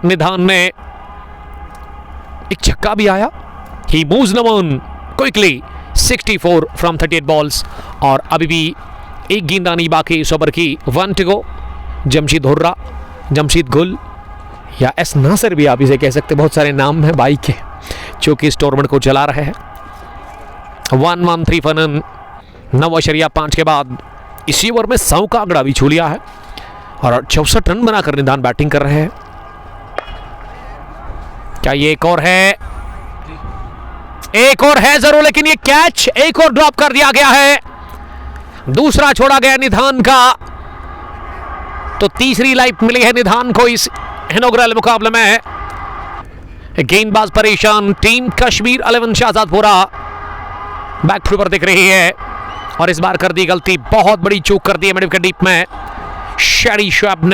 निधान ने। एक छक्का भी आया। He moves now on quickly 64 from 38 balls और अभी भी एक गेंद आनी बाकी इस ओवर की। 1 टू गो। जमशीद हुर्रा, जमशीद गुल या एस नासिर भी आप इसे कह सकते, बहुत सारे नाम हैं भाई के जो कि इस टूर्नामेंट को चला रहे हैं। 1-1-3 फनन 9.5 के बाद इसी ओवर में 100 का आंकड़ा भी छू लिया है और 64 रन बनाकर निधान बैटिंग कर रहे हैं। क्या ये एक और है? एक और है जरूर, लेकिन ये कैच एक और ड्रॉप कर दिया गया है। दूसरा छोड़ा गया निधान का, तो तीसरी लाइफ मिली है निधान को इस इनॉग्रल मुकाबले में। गेंदबाज परेशान, टीम कश्मीर 11 शहजादपुरा बैकफुट पर दिख रही है और इस बार कर दी गलती, बहुत बड़ी चूक कर दी है मिड विकेट डीप में। शरी शैब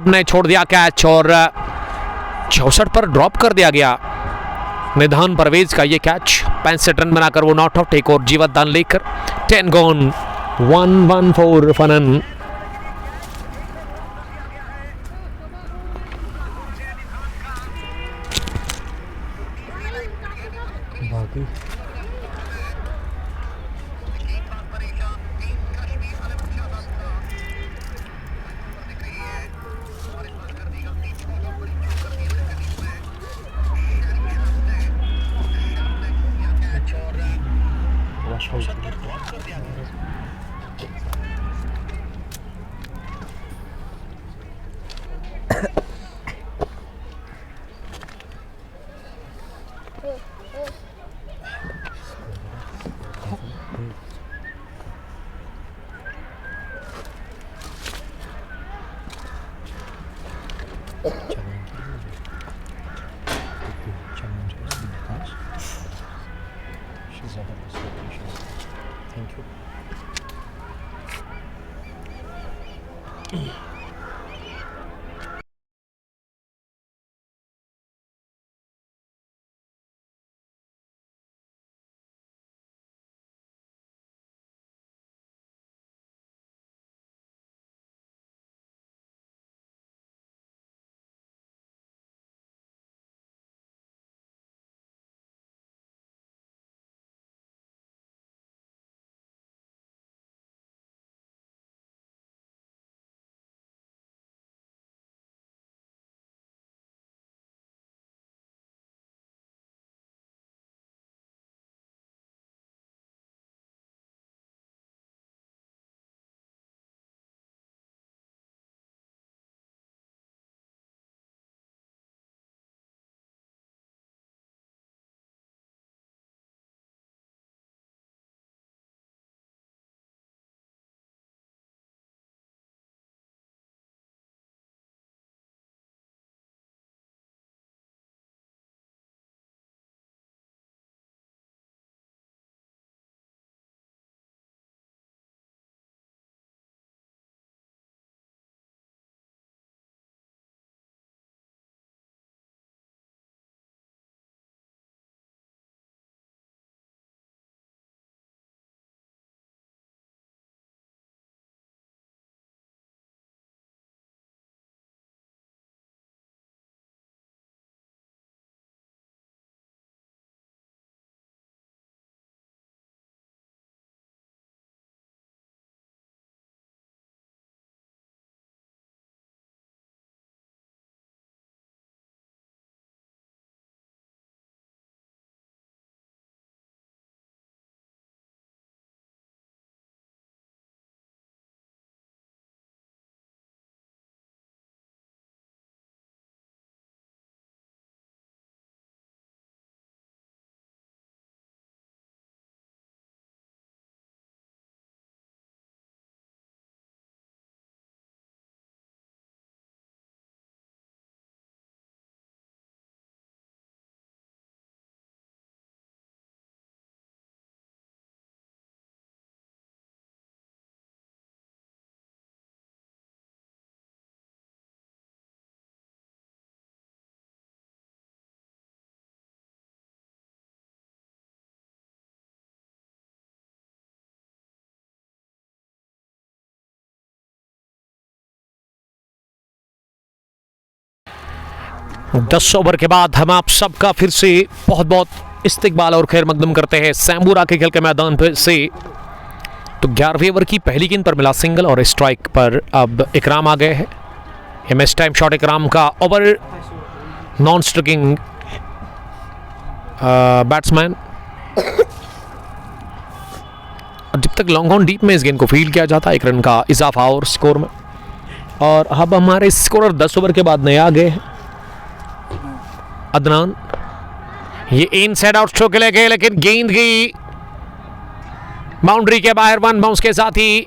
ने छोड़ दिया कैच और 64 पर ड्रॉप कर दिया गया निधान परवेज का ये कैच। 65 रन बनाकर वो नॉट आउट, एक और जीवतदान लेकर। 10 गॉन, 1-1-4 फनन। 10 ओवर के बाद हम आप सबका फिर से बहुत बहुत इस्तकबाल और खैर मकदम करते हैं सैम्बुरा के खेल के मैदान पर से। तो 11वें ओवर की पहली गेंद पर मिला सिंगल और स्ट्राइक पर अब इकराम आ गए हैं। ये मिस टाइम शॉट इकराम का ओवर नॉन स्ट्राइकिंग बैट्समैन। जब तक लॉन्ग ऑन डीप में इस गेंद को फील्ड किया जाता है 1 रन का इजाफा और स्कोर में। और अब हमारे स्कोरर 10 ओवर के बाद नए आ गए हैं। अदनान ये इनसाइड आउट स्ट्रोक के लिए गए लेकिन गेंद गई बाउंड्री के बाहर। 1 बाउंस के साथ ही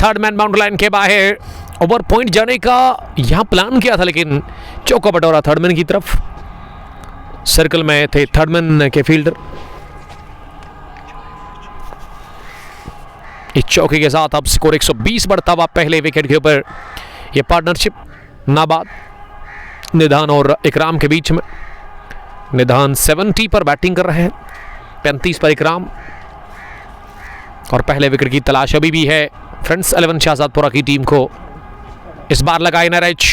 थर्ड मैन बाउंड्री लाइन के बाहर। ओवर पॉइंट जाने का यहां प्लान किया था लेकिन चौका बटोरा थर्ड मैन की तरफ। सर्कल में थे थर्ड मैन के फील्डर। इस चौके के साथ अब स्कोर 120 बढ़ता हुआ पहले विकेट के ऊपर। यह पार्टनरशिप नाबाद निधान और इकराम के बीच में। निधान 70 पर बैटिंग कर रहे हैं, 35 पर इकराम। और पहले विकेट की तलाश अभी भी है फ्रेंड्स 11 शाहजादपुरा की टीम को। इस बार लगाए न रैच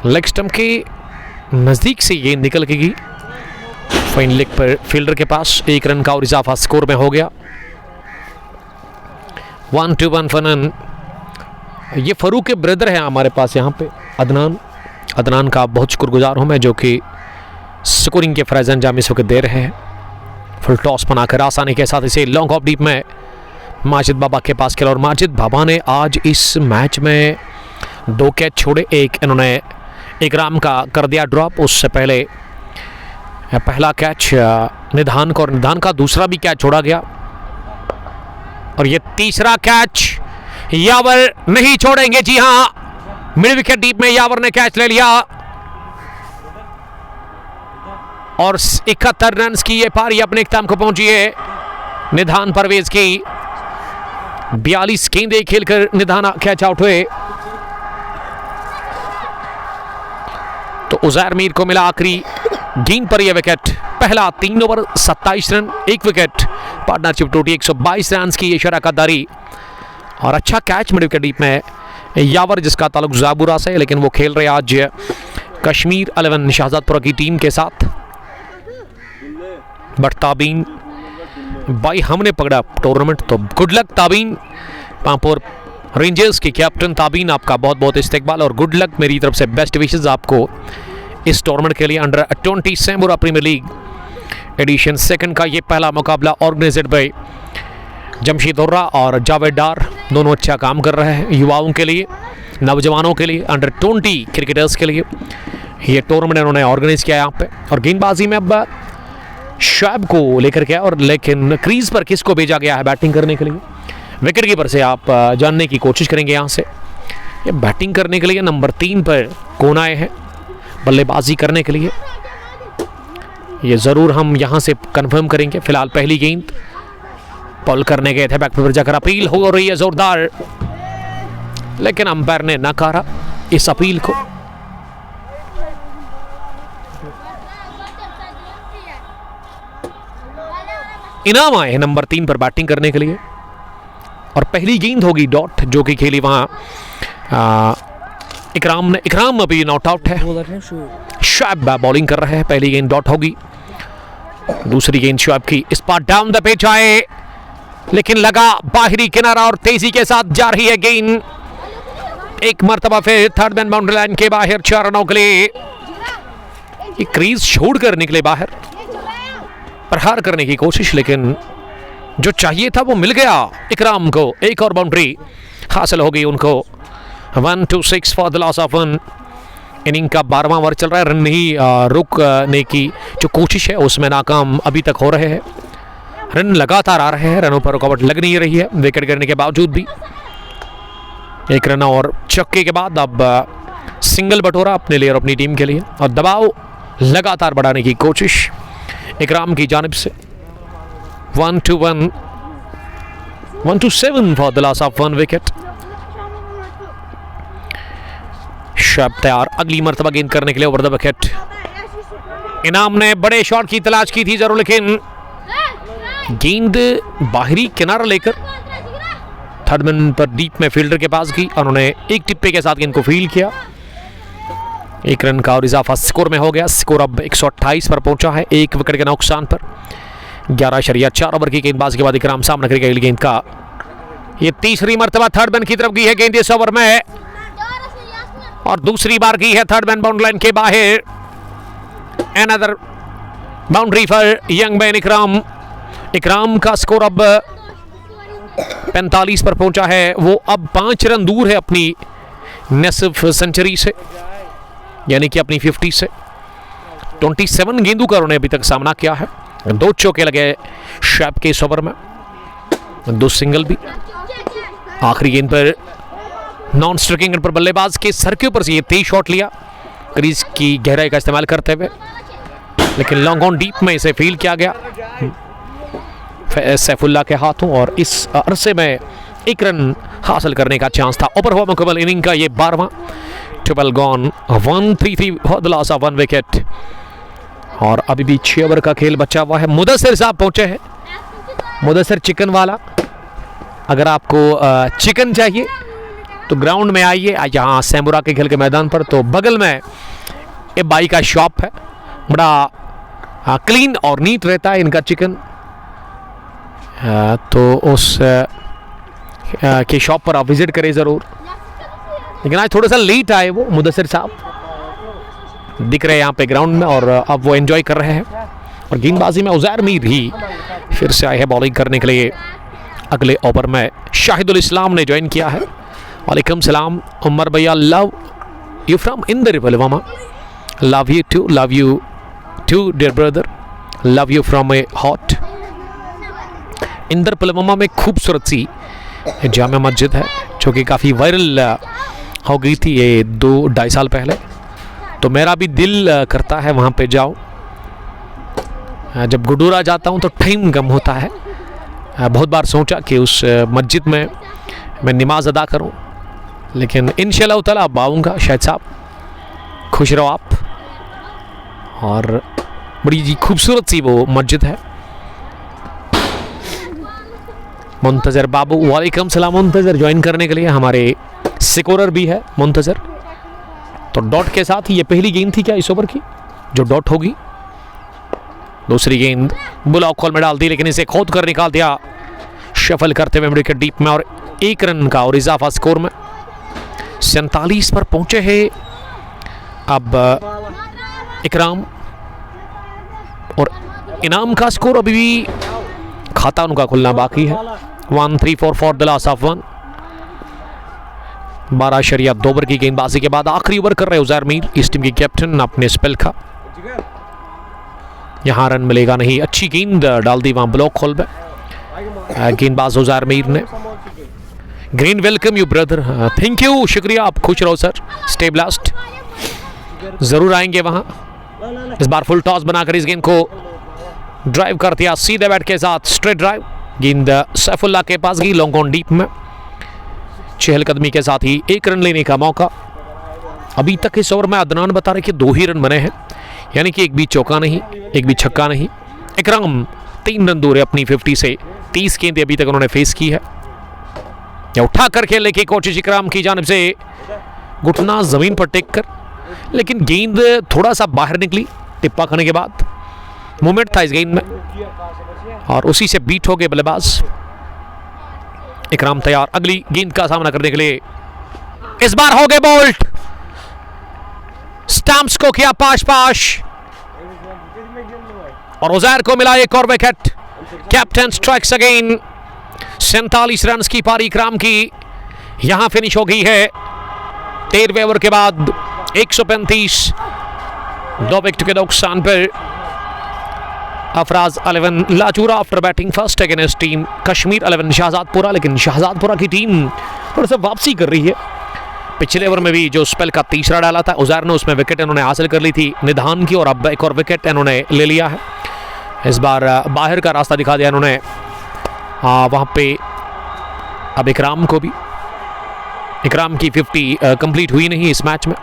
लेग स्टंप के नजदीक से ये निकल के गई फाइन लेग पर फील्डर के पास। 1 रन का और इजाफा स्कोर में हो गया। 1-1 फनन। ये फरूक के ब्रदर हैं हमारे पास यहाँ पे अदनान। अदनान का बहुत शुक्रगुजार हूँ मैं जो कि स्कोरिंग के फराइज अंजाम इस वक्त दे रहे हैं। फुल टॉस बनाकर आसानी के साथ इसे लॉन्ग ऑफ डीप में माजिद बाबा के पास खेला। और माजिद बाबा ने आज इस मैच में 2 कैच छोड़े। एक इन्होंने इकराम का कर दिया ड्रॉप। उससे पहले पहला कैच निधान को और निधान का दूसरा भी कैच छोड़ा गया। और ये तीसरा कैच यावर नहीं छोड़ेंगे। जी हां, मिड विकेट डीप में यावर ने कैच ले लिया और 71 रन की ये पारी अपने इख्तिताम को पहुंची है। निधान परवेज की 42 गेंदें खेलकर निधान कैच आउट हुए। तो उजैर मीर को मिला आखिरी गेंद पर यह विकेट। पहला 3 ओवर 27 रन 1 विकेट। पार्टनरशिप टूटी 122 रन की ये शराकतदारी। और अच्छा कैच मिड विकेट डीप में यावर जिसका ताल्लुक ज़ाबुरा से है लेकिन वो खेल रहे आज कश्मीर 11 शाहजादपुरा की टीम के साथ। बट ताबीन भाई हमने पकड़ा टूर्नामेंट तो गुड लक ताबीन। पांपोर रेंजर्स के कैप्टन ताबीन आपका बहुत बहुत इस्तकबाल और गुड लक मेरी तरफ से बेस्ट विशेस आपको इस टूर्नामेंट के लिए। Under 20 Sambura premier league addition 2 का ये पहला मुकाबला ऑर्गेनाइज्ड बाय जमशेद हुर्रा और जावेद डार। दोनों अच्छा काम कर रहे हैं युवाओं के लिए, नौजवानों के लिए, अंडर 20 क्रिकेटर्स के लिए ये टूर्नामेंट इन्होंने ऑर्गेनाइज किया यहाँ पे। और गेंदबाजी में अब शोएब को लेकर के और लेकिन क्रीज पर किसको भेजा गया है बैटिंग करने के लिए विकेट कीपर से आप जानने की कोशिश करेंगे। यहाँ से ये बैटिंग करने के लिए नंबर 3 पर कौन आए हैं बल्लेबाजी करने के लिए, ये ज़रूर हम यहाँ से कंफर्म करेंगे। फिलहाल पहली गेंद पॉल करने गए थे, बैक पर जाकर अपील हो रही है जोरदार लेकिन अंपायर ने नकारा इस अपील को। इनाम आए हैं नंबर 3 पर बैटिंग करने के लिए। और पहली गेंद होगी डॉट जो कि खेली वहां इकराम ने। इकराम अभी नॉट आउट है। शोएब बॉलिंग कर रहे हैं। पहली गेंद डॉट होगी। दूसरी गेंद शोएब की। इस पर डाउन द पिच आए लेकिन लगा बाहरी किनारा और तेजी के साथ जा रही है गेंद। एक मरतबा फिर थर्ड मैन बाउंड्री लाइन के बाहर 4 रनों के लिए। ये क्रीज छोड़कर निकले बाहर, प्रहार करने की कोशिश लेकिन जो चाहिए था वो मिल गया इकराम को। एक और बाउंड्री हासिल हो गई उनको। 1-6 for the loss of 1। Inning का 12वां ओवर चल रहा है। रन नहीं रुकने की जो कोशिश है उसमें नाकाम अभी तक हो रहे हैं। रन लगातार आ रहे हैं, रनों पर रुकावट लग नहीं रही है विकेट गिरने के बावजूद भी। 1 रन और चक्के के बाद अब सिंगल बटोरा अपने लिए और अपनी टीम के लिए। और दबाव लगातार बढ़ाने की कोशिश इकराम की जानिब से। 1-1 1-7 for the loss of 1 wicket. Shoaib तैयार अगली मरतबा गेंद करने के लिए ओवर द विकेट। इनाम ने बड़े शॉट की तलाश की थी जरूर लेकिन गेंद बाहरी किनारा लेकर थर्ड मैन पर डीप में फील्डर के पास गई। उन्होंने एक टिप्पे के साथ गेंद को फील्ड किया। 1 रन का और इजाफा स्कोर में हो गया। स्कोर अब 128 पर पहुंचा है, 1 विकेट के नुकसान पर। 11.4 ओवर की गेंदबाजी के बाद इकराम सामना करेगा अगली गेंद का। ये तीसरी मर्तबा थर्ड मैन की तरफ गई है गेंद इस ओवर में, और दूसरी बार की है थर्ड मैन बाउंड्री लाइन के बाहर। Another boundary for young man इकराम। इकराम का स्कोर अब 45 पर पहुंचा है। वो अब 5 रन दूर है अपनी निसफ सेंचुरी से, यानी कि अपनी 50 से। 27 गेंदों का उन्होंने अभी तक सामना किया है। 2 चौके लगे शैप के इस ओवर में, 2 सिंगल भी। आखिरी गेंद पर नॉन स्ट्राइकिंग पर बल्लेबाज के सर के ऊपर से ये तेज शॉट लिया क्रीज की गहराई का इस्तेमाल करते हुए, लेकिन लॉन्ग ऑन डीप में इसे फील किया गया सैफुल्ला के हाथों, और इस अरसे में 1 रन हासिल करने का चांस था। ओवर हुआ मुकम्मल इनिंग का ये 12वां। Triple gone, 133 the loss of 1 wicket, और अभी भी 6 ओवर का खेल बचा हुआ है। मुदस्सिर साहब पहुंचे हैं, मुदस्सिर चिकन वाला। अगर आपको चिकन चाहिए तो ग्राउंड में आइए, यहाँ सैमुरा के खेल के मैदान पर। तो बगल में ये बाई का शॉप है, बड़ा क्लीन और नीट रहता है इनका चिकन। तो उस के शॉप पर आप विजिट करें ज़रूर। लेकिन आज थोड़ा सा लेट आए वो मुदस्सिर साहब, दिख रहे हैं यहाँ पे ग्राउंड में, और अब वो एंजॉय कर रहे हैं। और गेंदबाजी में उज़ैर मीर भी फिर से आए हैं बॉलिंग करने के लिए। अगले ओवर में शाहिदुल इस्लाम ने ज्वाइन किया है। वालेकुम सलाम उमर भैया, love you from Inder Pulwama. Love you too dear brother, love you from ए हॉट। इंदर पुलवामा में खूबसूरत सी जामा मस्जिद है जो कि काफ़ी वायरल हो गई थी ये 2-2.5 साल पहले। तो मेरा भी दिल करता है वहाँ पे जाऊँ। जब गुडूरा जाता हूँ तो टाइम कम होता है। बहुत बार सोचा कि उस मस्जिद में मैं नमाज अदा करूँ, लेकिन इंशाअल्लाह ताला अब आऊँगा। शायद साहब खुश रहो आप। और बड़ी जी खूबसूरत सी वो मस्जिद है। मुंतज़र बाबू, वालेकुम सलाम मुंतज़र, ज्वाइन करने के लिए। हमारे स्कोरर भी है मुंतज़र। तो डॉट के साथ ही ये पहली गेंद थी क्या इस ओवर की जो डॉट होगी। दूसरी गेंद ब्लॉक होल में डाल दी, लेकिन इसे खोद कर निकाल दिया शफल करते हुए विकेट डीप में, और 1 रन का और इजाफा स्कोर में 47 पर पहुंचे हैं अब इकराम। और इनाम का स्कोर अभी भी खाता उनका खुलना बाकी है। 1-3-4 for the loss of 1। 12.2 over की गेंदबाजी के बाद आखिरी ओवर कर रहे उज़ैर मीर, इस टीम की कैप्टन अपने स्पेल का। यहाँ रन मिलेगा नहीं, अच्छी गेंद डाल दी वहाँ ब्लॉक होल में गेंदबाज उज़ैर मीर ने। Green welcome you brother, thank you, शुक्रिया, आप खुश रहो सर, स्टे ब्लास्ट। जरूर आएंगे वहाँ। इस बार फुल टॉस बनाकर इस गेंद को ड्राइव कर दिया सीधे बैट के साथ, स्ट्रेट ड्राइव। गेंद सैफुल्ला के पास गई लॉन्ग ऑन डीप में, चहलकदमी के साथ ही 1 रन लेने का मौका। अभी तक इस ओवर में अदनान बता रहे कि 2 ही रन बने हैं, यानी कि एक भी चौका नहीं, एक भी छक्का नहीं। इकराम 3 रन दूर है अपनी 50 से। 30 गेंदें अभी तक उन्होंने फेस की है। या उठा कर खेलने की कोशिश इकराम की जानिब से, घुटना जमीन पर टेक कर, लेकिन गेंद थोड़ा सा बाहर निकली टिप्पा खाने के बाद। मूवमेंट था इस गेंद में और उसी से बीट हो गए बल्लेबाज। इकराम तैयार अगली गेंद का सामना करने के लिए। इस बार हो गए बोल्ट, स्टैम्प्स को किया पाश और उज़ैर को मिला एक और wicket. Captain strikes again. 47 run की पारी इकराम की यहां फिनिश हो गई है 13वें ओवर के बाद। 135 2 विकेट के नुकसान पर Afraz 11 Lachura after batting first against team Kashmir 11 Shahzadpura. लेकिन शाहजादपुरा की टीम थोड़ा सा वापसी कर रही है। पिछले ओवर में भी जो स्पेल का तीसरा डाला था उज़ैर ने, उसमें विकेट इन्होंने हासिल कर ली थी निधान की, और अब एक और विकेट इन्होंने ले लिया है। इस बार बाहर का रास्ता दिखा दिया इन्होंने वहाँ पे। अब इकराम को भी, इकराम की 50 कंप्लीट हुई नहीं इस मैच में।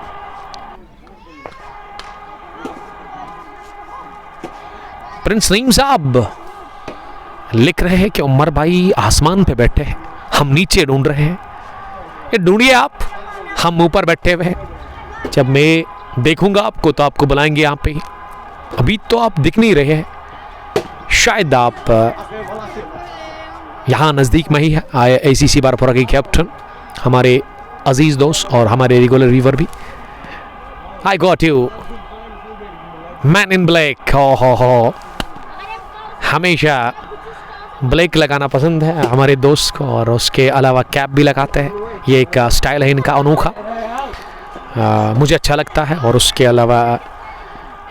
प्रिंस नईम साहब लिख रहे हैं कि उमर भाई आसमान पे बैठे हैं, हम नीचे ढूंढ रहे हैं। ये ढूंढिए आप, हम ऊपर बैठे हुए हैं। जब मैं देखूंगा आपको तो आपको बुलाएंगे यहाँ पे ही। अभी तो आप दिख नहीं रहे हैं, शायद आप यहाँ नज़दीक में ही है। ACC बारपुरा के कैप्टन, हमारे अजीज़ दोस्त और हमारे रेगुलर व्यूअर भी। I got you man in black. हो हमेशा ब्लैक लगाना पसंद है हमारे दोस्त को, और उसके अलावा कैप भी लगाते हैं। ये एक स्टाइल है इनका अनोखा, मुझे अच्छा लगता है। और उसके अलावा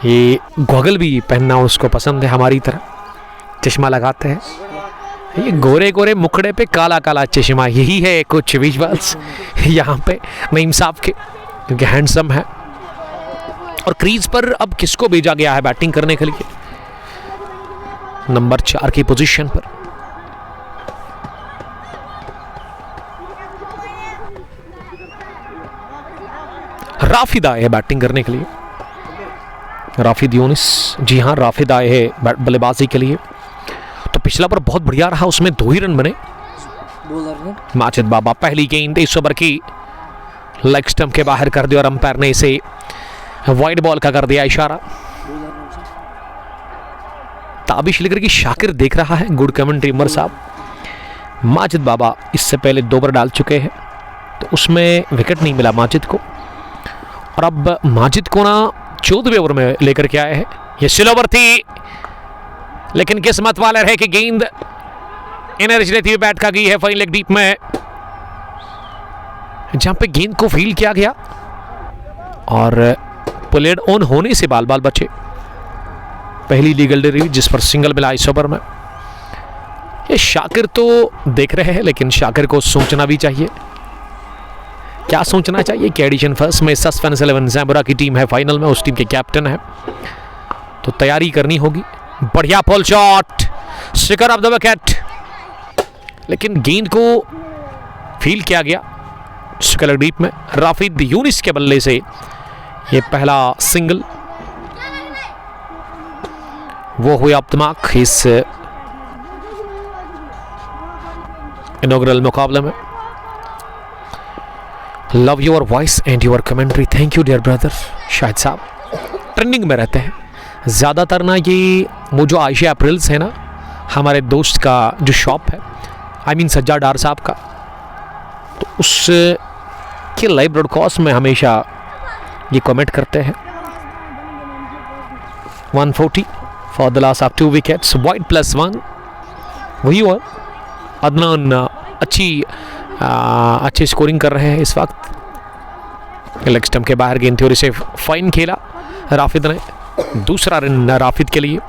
ये गॉगल भी पहनना उसको पसंद है, हमारी तरह चश्मा लगाते हैं। ये गोरे गोरे मुखड़े पे काला काला चश्मा, यही है कुछ विजुअल्स यहाँ पे नईम साहब के, क्योंकि हैंडसम है। और क्रीज पर अब किसको भेजा गया है बैटिंग करने के लिए? नंबर 4 की पोजीशन पर राफिद आए हैं बैटिंग करने के लिए। राफिद यूनिस, जी हाँ राफिद आए हैं बल्लेबाजी के लिए। तो पिछला ओवर बहुत बढ़िया रहा, उसमें 2 ही रन बने। माजिद बाबा पहली गेंद इस ओवर की लेग स्टंप के बाहर कर दिया और अंपायर ने इसे वाइड बॉल का कर दिया इशारा। ताबिश लिख की शाकिर देख रहा है, गुड कमेंट्री उमर साहब। माजिद बाबा इससे पहले 2 ओवर डाल चुके हैं, तो उसमें विकेट नहीं मिला माजिद को। और अब माजिद को ना 14वें ओवर में लेकर के आए हैं। ये स्लो ओवर थी, लेकिन किस्मत वाला रहे कि गेंद एनर्जी लेती हुई बैट का गई है फाइन लेग डीप में, जहां पे गेंद को फील किया गया और प्लेड ऑन होने से बाल बाल बचे। पहली लीगल डिलीवरी जिस पर सिंगल मिला इस ओवर में। ये शाकिर तो देख रहे हैं, लेकिन शाकिर को सोचना भी चाहिए। क्या सोचना चाहिए कि एडिशन फर्स्ट में सस्पेंस 11 ज़ैम्बरा की टीम है फाइनल में, उस टीम के कैप्टन है, तो तैयारी करनी होगी। बढ़िया pull shot, sticker off the wicket, लेकिन गेंद को फील किया गया स्टिकर डीप में। राफिद यूनिस के बल्ले से ये पहला सिंगल, वो हुए अब्तमाक इस इनॉग्रल मुकाबले में। Love your voice and your commentary, thank you dear brother. Shahid साहब ट्रेंडिंग में रहते हैं ज़्यादातर ना। ये वो जो आयशा अप्रैल्स है ना, हमारे दोस्त का जो शॉप है, आई मीन सज्जा डार साहब का, तो उस के लाइव ब्रॉडकास्ट में हमेशा ये कमेंट करते हैं। 140 for the loss of 2 wickets, wide +1 वही हुआ। अदनान अच्छी स्कोरिंग कर रहे हैं इस वक्त। लेग स्टंप के बाहर गेंद थी और इसे फाइन खेला राफिद ने। दूसरा रन राफिद के लिए,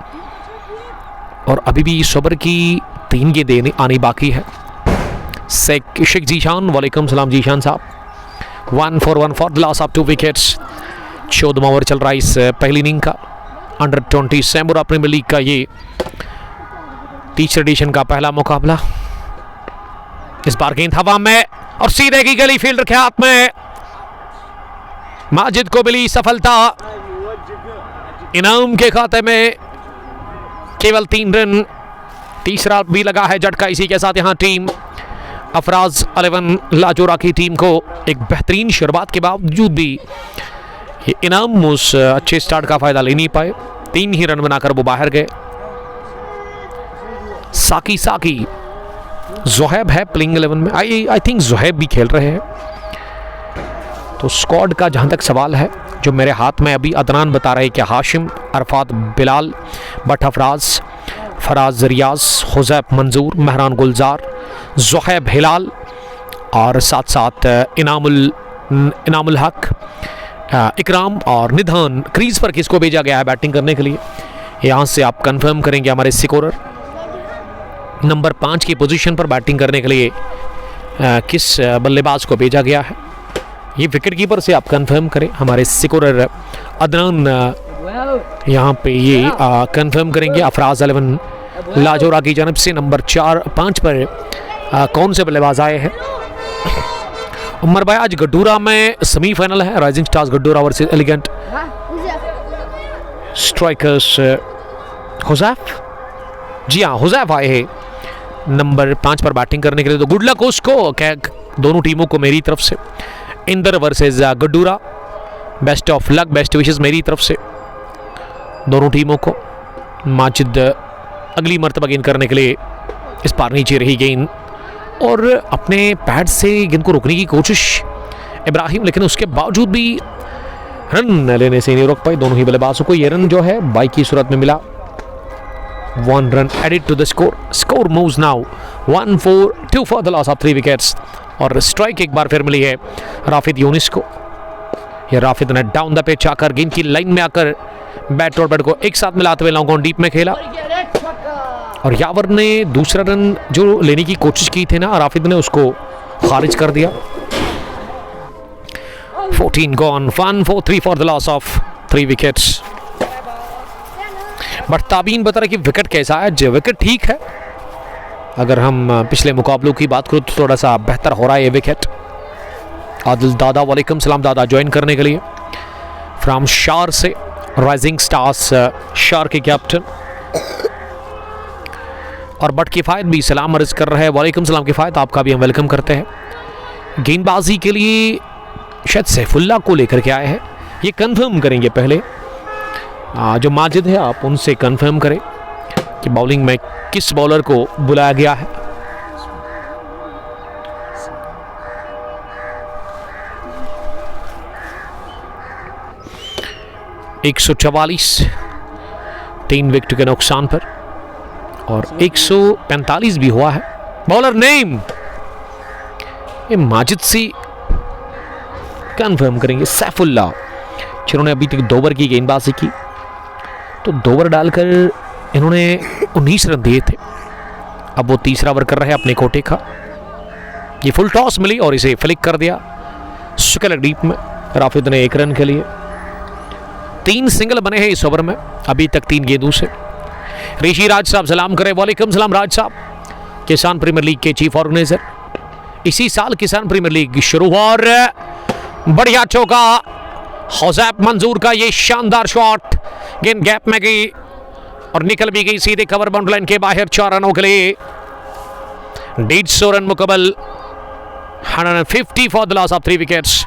और अभी भी इस ओवर की 3 गेंदें आनी बाकी है। शेख जीशान, वालेकुम सलाम जीशान साहब। 1 for 1 for the loss of 2 wickets. 14वां ओवर चल रहा है इस पहली इनिंग का। अंडर 20 ज़ैम्बरा प्रीमियर लीग का ये तीसरे एडिशन का पहला मुकाबला। इस बार गेंद हवा में और सीधे की गली, फील्डर के हाथ में। माजिद को मिली सफलता, इनाम के खाते में केवल 3 रन। तीसरा भी लगा है झटका। इसी के साथ यहां टीम अफराज 11 लाजोरा की टीम को एक बेहतरीन शुरुआत के बावजूद भी ये इनाम उस अच्छे स्टार्ट का फायदा ले नहीं पाए। 3 ही रन बनाकर वो बाहर गए। साकी जोहेब है प्लेइंग 11 में। आई थिंक जोहेब भी खेल रहे हैं। तो स्क्वाड का जहां तक सवाल है, जो मेरे हाथ में अभी अदनान बता रहे हैं कि हाशिम, अरफात, बिलाल, बट अफराज, फराज रियाज, हुजैब मंजूर, महरान गुलजार, जोहेब हिलाल और साथ साथ इनामुल हक, इकराम और निधान। क्रीज पर किसको भेजा गया है बैटिंग करने के लिए, यहाँ से आप कंफर्म करेंगे हमारे स्कोरर। नंबर 5 की पोजीशन पर बैटिंग करने के लिए किस बल्लेबाज को भेजा गया है, ये विकेट कीपर से आप कंफर्म करें। हमारे स्कोरर अदनान यहाँ पे ये कंफर्म करेंगे। अफराज 11 लाजोरा की जानब से नंबर 4-5 पर कौन से बल्लेबाज आए हैं। उमर भाई आज गड्डूरा में सेमीफाइनल है, rising stars Gaddura versus elegant strikers. Huzaif, जी हाँ हुजैफ आए हैं नंबर 5 पर बैटिंग करने के लिए। तो गुड लक उसको, क्या दोनों टीमों को मेरी तरफ से। Inder versus Gaddura, best of luck, best wishes मेरी तरफ से दोनों टीमों को। माजिद अगली मर्तबा गेंद करने के लिए इस पार नीचे रही गेंद और अपने पैड से गेंद को रोकने की कोशिश इब्राहिम, लेकिन उसके बावजूद भी रन लेने से नहीं रोक पाए दोनों ही बल्लेबाजों को। ये रन जो है बाई की सूरत में मिला। 1 run added to the score. Score moves now 1-4-2 for the loss of 3 wickets. और स्ट्राइक एक बार फिर मिली है राफिद यूनिस को। ये राफिद ने डाउन द पिच आकर गेंद की लाइन में आकर बैट और बैट को एक साथ मिलाते हुए लॉन्ग ऑन डीप में खेला और यावर ने दूसरा रन जो लेने की कोशिश की थी ना राफिद ने, उसको खारिज कर दिया। 14 gone, 1-4-3 for the loss of 3 wickets. But ताबीन बता रहा कि विकेट कैसा है। विकेट ठीक है, अगर हम पिछले मुकाबलों की बात करूँ तो थोड़ा सा बेहतर हो रहा है ये विकेट। आदिल दादा, वालेकुम सलाम दादा, ज्वाइन करने के लिए फ्रॉम शार से, राइजिंग स्टार्स शार के कैप्टन। और बट किफ़ायत भी सलाम अर्ज कर रहे हैं। वालेकुम सलाम किफ़ायत, आपका भी हम वेलकम करते हैं। गेंदबाजी के लिए शायद सैफुल्ला को लेकर के आए हैं, ये कंफर्म करेंगे पहले। जो माजिद है आप उनसे कंफर्म करें कि बॉलिंग में किस बॉलर को बुलाया गया है। एक 144 3 विकेट के नुकसान पर और 145 भी हुआ है। बॉलर नेम ये माजिद से कंफर्म करेंगे। सैफुल्ला जिन्होंने अभी तक 2 ओवर की गेंदबाजी की, तो 2 ओवर डालकर इन्होंने 19 रन दिए थे। अब वो तीसरा ओवर कर रहे हैं अपने कोटे का। ये फुल टॉस मिली और इसे फ्लिक कर दिया स्क्वायर डीप में। राफिद ने 1 रन के लिए 3 सिंगल बने हैं इस ओवर में अभी तक 3 गेंदों से। ऋषि राज साहब सलाम करें। वालेकुम सलाम राज साहब, किसान प्रीमियर लीग के चीफ ऑर्गेनाइजर। इसी साल किसान प्रीमियर लीग शुरू हुआ और बढ़िया चौका हुज़ैफ मंजूर का। ये शानदार शॉट गेंद गैप में गई और निकल भी गई सीधे कवर बाउंड्री लाइन के बाहर। 4 रनों के लिए 150 रन मुकम्मल। 150 for the loss of 3 wickets.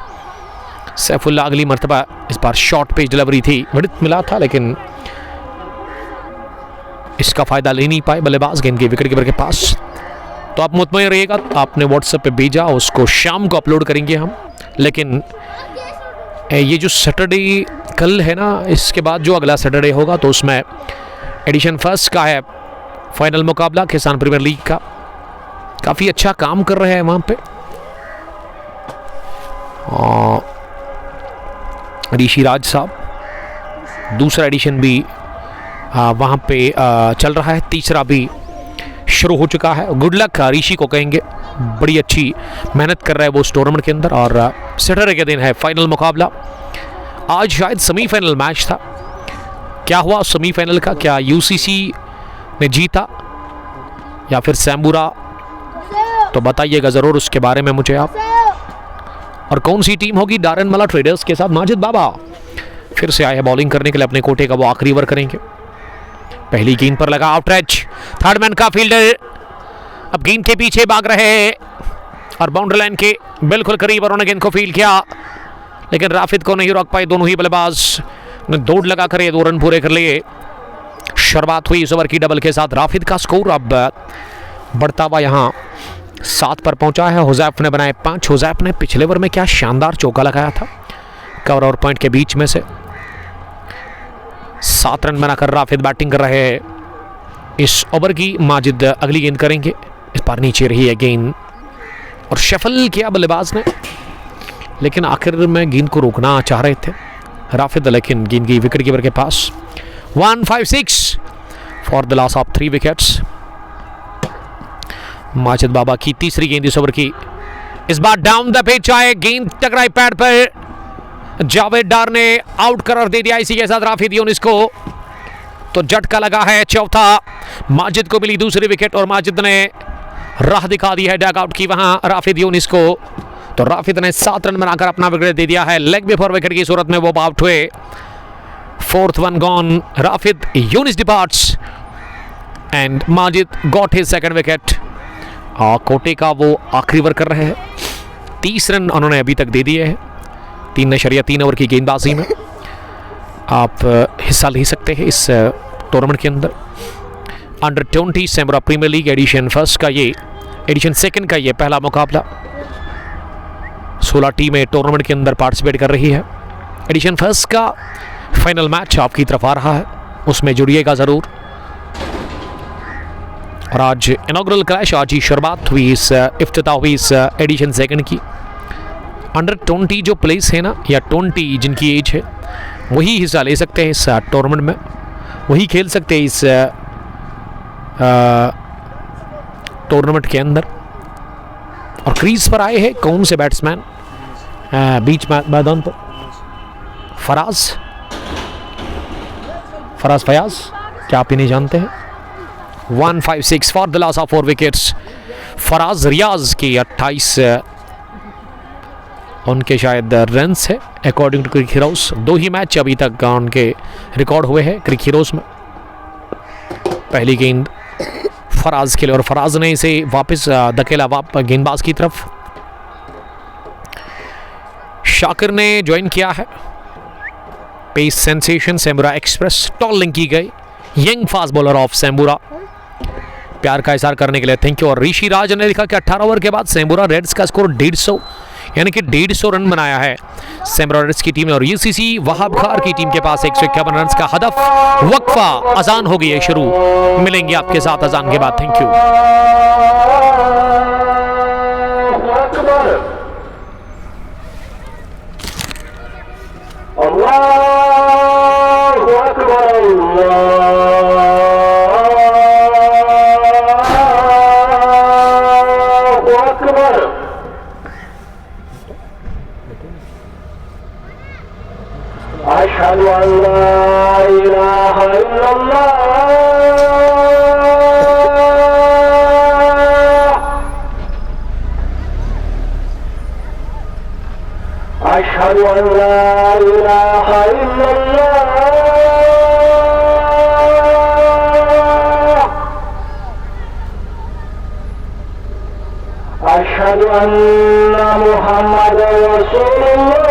Saifullah अगली मर्तबा इस बार शॉर्ट पेज डिलीवरी थी, बढ़ित मिला था, लेकिन इसका फायदा ले नहीं पाए बल्लेबाज गेंद के विकेट कीपर के पास। तो आप मुतमईन रहिएगा, आपने व्हाट्सएप पे भेजा, उसको शाम को अपलोड करेंगे हम। लेकिन ये जो सैटरडे कल है ना, इसके बाद जो अगला सैटरडे होगा तो उसमें एडिशन फर्स्ट का है फाइनल मुकाबला किसान प्रीमियर लीग का। काफ़ी अच्छा काम कर रहे हैं वहाँ पे। ऋषि राज साहब, दूसरा एडिशन भी वहाँ पे चल रहा है, तीसरा भी शुरू हो चुका है। गुड लक ऋषि को कहेंगे, बड़ी अच्छी मेहनत कर रहा है वो इस टूर्नामेंट के अंदर। और सैटरडे के दिन है फाइनल मुकाबला। आज शायद सेमीफाइनल मैच था, क्या हुआ सेमीफाइनल का? क्या यूसीसी ने जीता या फिर सैम्बुरा? तो बताइएगा ज़रूर उसके बारे में मुझे आप। और कौन सी टीम होगी डारन मला ट्रेडर्स के साथ? माजिद बाबा फिर से आए हैं बॉलिंग करने के लिए अपने कोटे का, वो आखिरी ओवर करेंगे। पहली गेंद पर लगा आउटरेच, थर्ड मैन का फील्डर अब गेंद के पीछे भाग रहे हैं और बाउंड्री लाइन के बिल्कुल करीब उन्होंने गेंद को फील्ड किया, लेकिन राफिद को नहीं रोक पाए दोनों ही बल्लेबाज ने। दौड़ लगाकर ये 2 रन पूरे कर लिए। शुरुआत हुई इस ओवर की डबल के साथ। राफिद का स्कोर अब बढ़ता हुआ यहाँ 7 पर पहुंचा है। हुज़ैफ ने बनाए 5। हुज़ैफ ने पिछले ओवर में क्या शानदार चौका लगाया था कवर और पॉइंट के बीच में से। 7 रन बनाकर राफिद बैटिंग कर रहे हैं इस ओवर की। माजिद अगली गेंद करेंगे। इस पर नीचे रही है गेंद और शफल किया बल्लेबाज ने, लेकिन आखिर में गेंद को रोकना चाह रहे थे राफिद, लेकिन गेंद की विकेट कीपर के पास। 156 for the loss of 3 wickets. Majid Baba की तीसरी गेंद इस ओवर की। इस बार डाउन द पिच आए, गेंद टकराई पैड पर। जावेद डार ने आउट करार दे दिया इसी के साथ राफिद यूनिस को। तो झटका लगा है चौथा। माजिद को मिली दूसरी विकेट और माजिद ने राह दिखा दी है डग आउट की वहां राफिद यूनिस को। तो राफिद ने 7 रन बनाकर अपना विकेट दे दिया है। लेग बिफोर विकेट की सूरत में वो आउट हुए। 4th one gone. Rafid Younis departs and Majid got his 2nd wicket. कोटे का वो आखिरी ओवर कर रहे हैं। 30 रन उन्होंने अभी तक दे दिए हैं 3.3 ओवर की गेंदबाजी में आप हिस्सा ले सकते हैं इस टूर्नामेंट के अंदर। अंडर 20 सेंबुरा प्रीमियर लीग एडिशन 2 का ये पहला मुकाबला। 16 टीमें टूर्नामेंट के अंदर पार्टिसिपेट कर रही है। एडिशन 1 का फाइनल मैच आपकी तरफ आ रहा है, उसमें जुड़िएगा ज़रूर। और आज इनॉग्रल क्लैश, आज ही शुरुआत हुई, इस इफ्तिताह हुई इस एडिशन 2 की। अंडर 20 जो प्लेस है ना, या 20 जिनकी एज है, वही हिस्सा ले सकते हैं इस टूर्नामेंट में, वही खेल सकते हैं इस टूर्नामेंट के अंदर। और क्रीज पर आए हैं कौन से बैट्समैन बीच मैदान पर? फराज फयाज, क्या आप इन्हें जानते हैं? 156 for the loss of 4 wickets. Faraz Riyaz की 28 उनके शायद रन्स है अकॉर्डिंग टू क्रिक हीरोज। 2 ही मैच अभी तक उनके रिकॉर्ड हुए हैं क्रिक हीरोज में। पहली गेंद फराज के लिए, और फराज ने इसे वापस धकेला गेंदबाज की तरफ। शाकिर ने ज्वाइन किया है। पेस सेंसेशन सेंबुरा एक्सप्रेस, टॉल लिंक की गई। Young fast bowler of Sambura, प्यार का इजहार करने के लिए थैंक यू। और ऋषि राज ने लिखा कि 18 ओवर के बाद सेंबुरा रेड्स का स्कोर 150, यानी कि 150 रन बनाया है सेंबुरा रेड्स की टीम ने। और यूसीसी वहाब खार की टीम के पास 151 रन का हदफ। वक्फा, अजान हो गई है शुरू। मिलेंगे आपके साथ अजान के बाद, थैंक यू। अशहदु अल्ला इलाहा इल्लल्लाह अशहदु अल्ला इलाहा इल्लल्लाह अशहदु अन्ना मुहम्मदर रसूलुल्लाह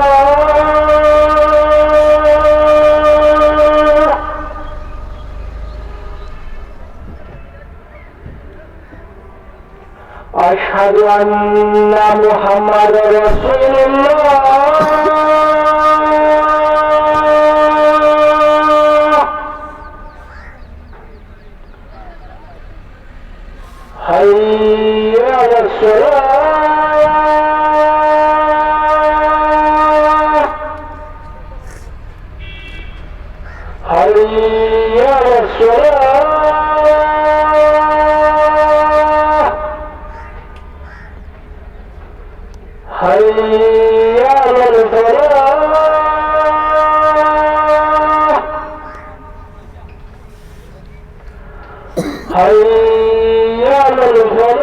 अशहदु अन्ना मुहम्मदर रसूलुल्लाह हय्या अलस्सलाह हय्या अलस्सलाह हय्या अलफलाह हय्या अलफलाह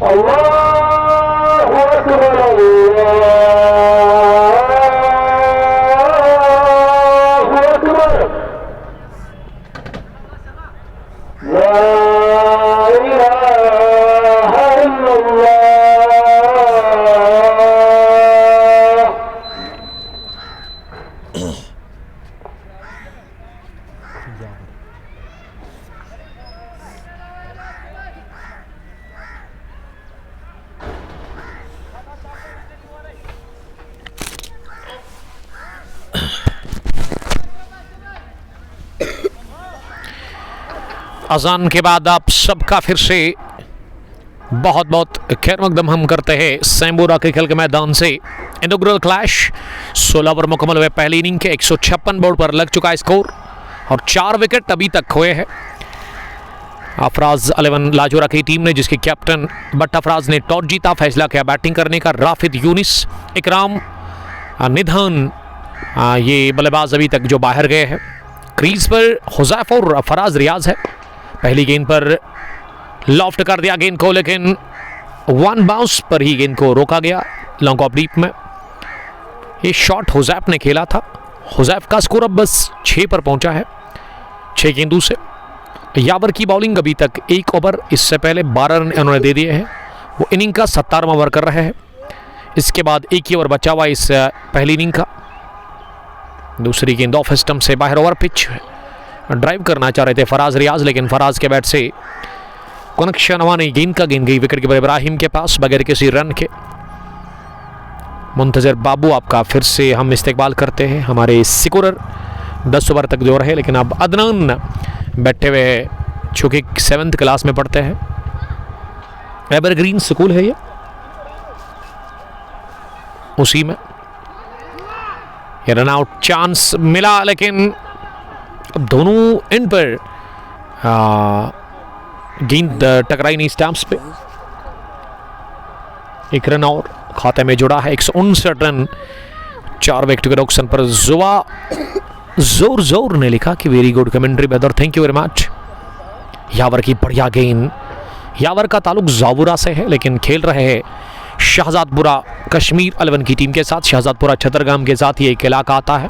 अल्लाहु अकबर अल्लाहु अकबर ला इलाहा इल्लल्लाह। अजान के बाद आप सबका फिर से बहुत बहुत खैर मकदम हम करते हैं सेंबुरा क्रिकेट के मैदान से। इनॉग्रल क्लैश 16 ओवर मुकम्मल हुए पहली इनिंग के। 156 बोर्ड पर लग चुका है स्कोर और 4 विकेट अभी तक हुए हैं। अफराज 11 लाजोरा की टीम ने, जिसके कैप्टन बट अफराज ने टॉस जीता, फैसला किया बैटिंग करने का। राफिद यूनिस, इकराम, निधान, ये बल्लेबाज अभी तक जो बाहर गए हैं। क्रीज पर हुज़ैफ और फराज रियाज है। पहली गेंद पर लॉफ्ट कर दिया गेंद को, लेकिन 1 बाउंस पर ही गेंद को रोका गया लॉन्ग ऑफ डीप में। ये शॉट हुज़ैफ ने खेला था। हुज़ैफ का स्कोर अब बस 6 पर पहुंचा है 6 गेंदों से। यावर की बॉलिंग अभी तक 1 ओवर, इससे पहले 12 रन इन्होंने दे दिए हैं। वो इनिंग का 17वां ओवर कर रहे हैं। इसके बाद 1 ही ओवर बचा हुआ इस पहली इनिंग का। दूसरी गेंद ऑफ स्टंप से बाहर, ओवर पिच ड्राइव करना चाह रहे थे फराज रियाज, लेकिन फराज के बैट से कनेक्शन हुआ नहीं। गेंद का गेंद गई विकेट कीपर इब्राहिम के पास बगैर किसी रन के। मुंतजर बाबू आपका फिर से हम इस्तेकबाल करते हैं। हमारे स्कोरर 10 ओवर तक जो रहे, लेकिन अब अदनान बैठे हुए चूँकि 7th क्लास में पढ़ते हैं। एवरग्रीन स्कूल है ये, उसी में ये रन आउट चांस मिला, लेकिन अब दोनों एंड पर गेंद टकराई नहीं स्टैम्प्स पे। 1 रन और खाते में जुड़ा है। 159 रन 4 विकेट के नुकसान पर। जुआ जोर जोर ने लिखा कि very good commentary brother, thank you very much. Yawar की बढ़िया गेंद। यावर का ताल्लुक जावुरा से है, लेकिन खेल रहे हैं शहजादपुरा कश्मीर 11 की टीम के साथ। शहजादपुरा छतरगाम के साथ ये एक इलाका आता है।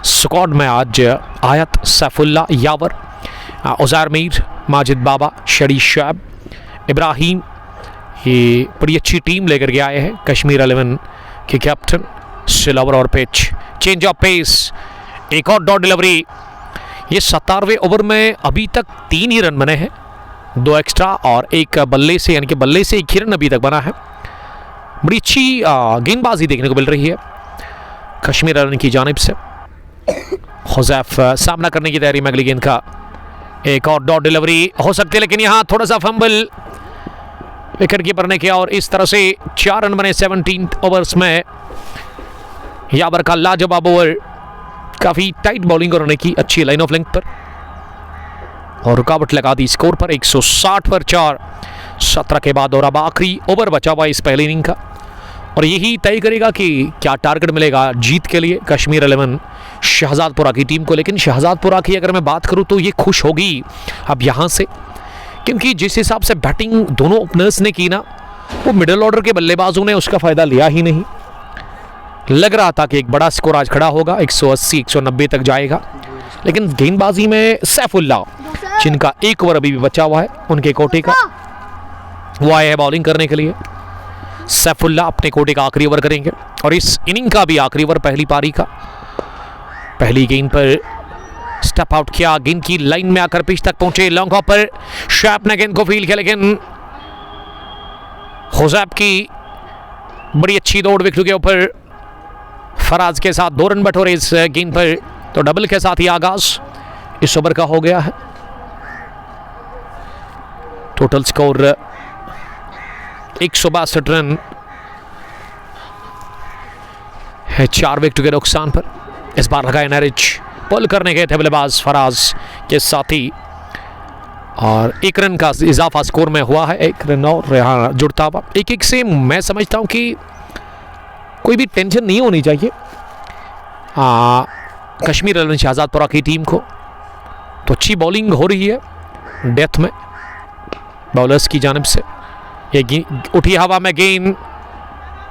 स्क्वाड में आज आयत, सैफुल्ला, यावर, उज़ैर मीर, माजिद बाबा, शरी शैब, इब्राहिम, ये बड़ी अच्छी टीम लेकर के आए हैं। कश्मीर 11 के कैप्टन। स्लोवर और पिच, चेंज ऑफ पेस, एक और डॉट डिलीवरी। ये 17वें ओवर में अभी तक 3 ही रन बने हैं, 2 एक्स्ट्रा और 1 बल्ले से, यानी कि बल्ले से 1 ही रन अभी तक बना है। बड़ी अच्छी गेंदबाजी देखने को मिल रही है कश्मीर 11 की जानिब से। हुज़ैफ सामना करने की तैयारी में अगली गेंद का। एक और डॉट डिलीवरी हो सकती है, लेकिन यहाँ थोड़ा सा फंबल विकेट कीपर ने किया और इस तरह से 4 रन बने 17 ओवर्स में। यावर का लाजवाब ओवर, काफ़ी टाइट बॉलिंग उन्होंने की, अच्छी लाइन ऑफ लेंथ पर और रुकावट लगा दी स्कोर पर। 160 पर 4 17 के बाद। और अब आखिरी ओवर बचा हुआ इस पहली इनिंग का और यही तय करेगा कि क्या टारगेट मिलेगा जीत के लिए कश्मीर 11 शहजादपुरा की टीम को। लेकिन शहजादपुरा की अगर मैं बात करूं तो ये खुश होगी अब यहाँ से, क्योंकि जिस हिसाब से बैटिंग दोनों ओपनर्स ने की ना, वो मिडिल ऑर्डर के बल्लेबाजों ने उसका फ़ायदा लिया ही नहीं। लग रहा था कि एक बड़ा स्कोर आज खड़ा होगा, 180-190 तक जाएगा, लेकिन गेंदबाजी में सैफुल्ला, जिनका 1 ओवर अभी भी बचा हुआ है उनके कोटे का, वो आए हैं बॉलिंग करने के लिए। सैफुल्ला अपने कोटे का आखिरी ओवर करेंगे और इस इनिंग का भी आखिरी ओवर पहली पारी का। पहली गेंद पर स्टेप आउट किया, गेंद की लाइन में आकर पिच तक पहुंचे, लॉन्ग हॉप पर शैप ने गेंद को फील किया, लेकिन हुज़ैफ की बड़ी अच्छी दौड़ विकेट के ऊपर। फराज के साथ 2 रन बटोरे इस गेंद पर, तो डबल के साथ ही आगाज इस ओवर का हो गया है। टोटल स्कोर 162 रन है 4 विकेट के नुकसान पर। इस बार लगाए एनआरएच, पुल करने गए थे बल्लेबाज फराज के साथ ही और 1 रन का इजाफा स्कोर में हुआ है। 1 रन और यहाँ जुड़ता हुआ 1-1 से मैं समझता हूँ कि कोई भी टेंशन नहीं होनी चाहिए कश्मीर 11 शहजादपुरा की टीम को। तो अच्छी बॉलिंग हो रही है डेथ में बॉलर्स की जानिब से। ये उठी हवा में गेंद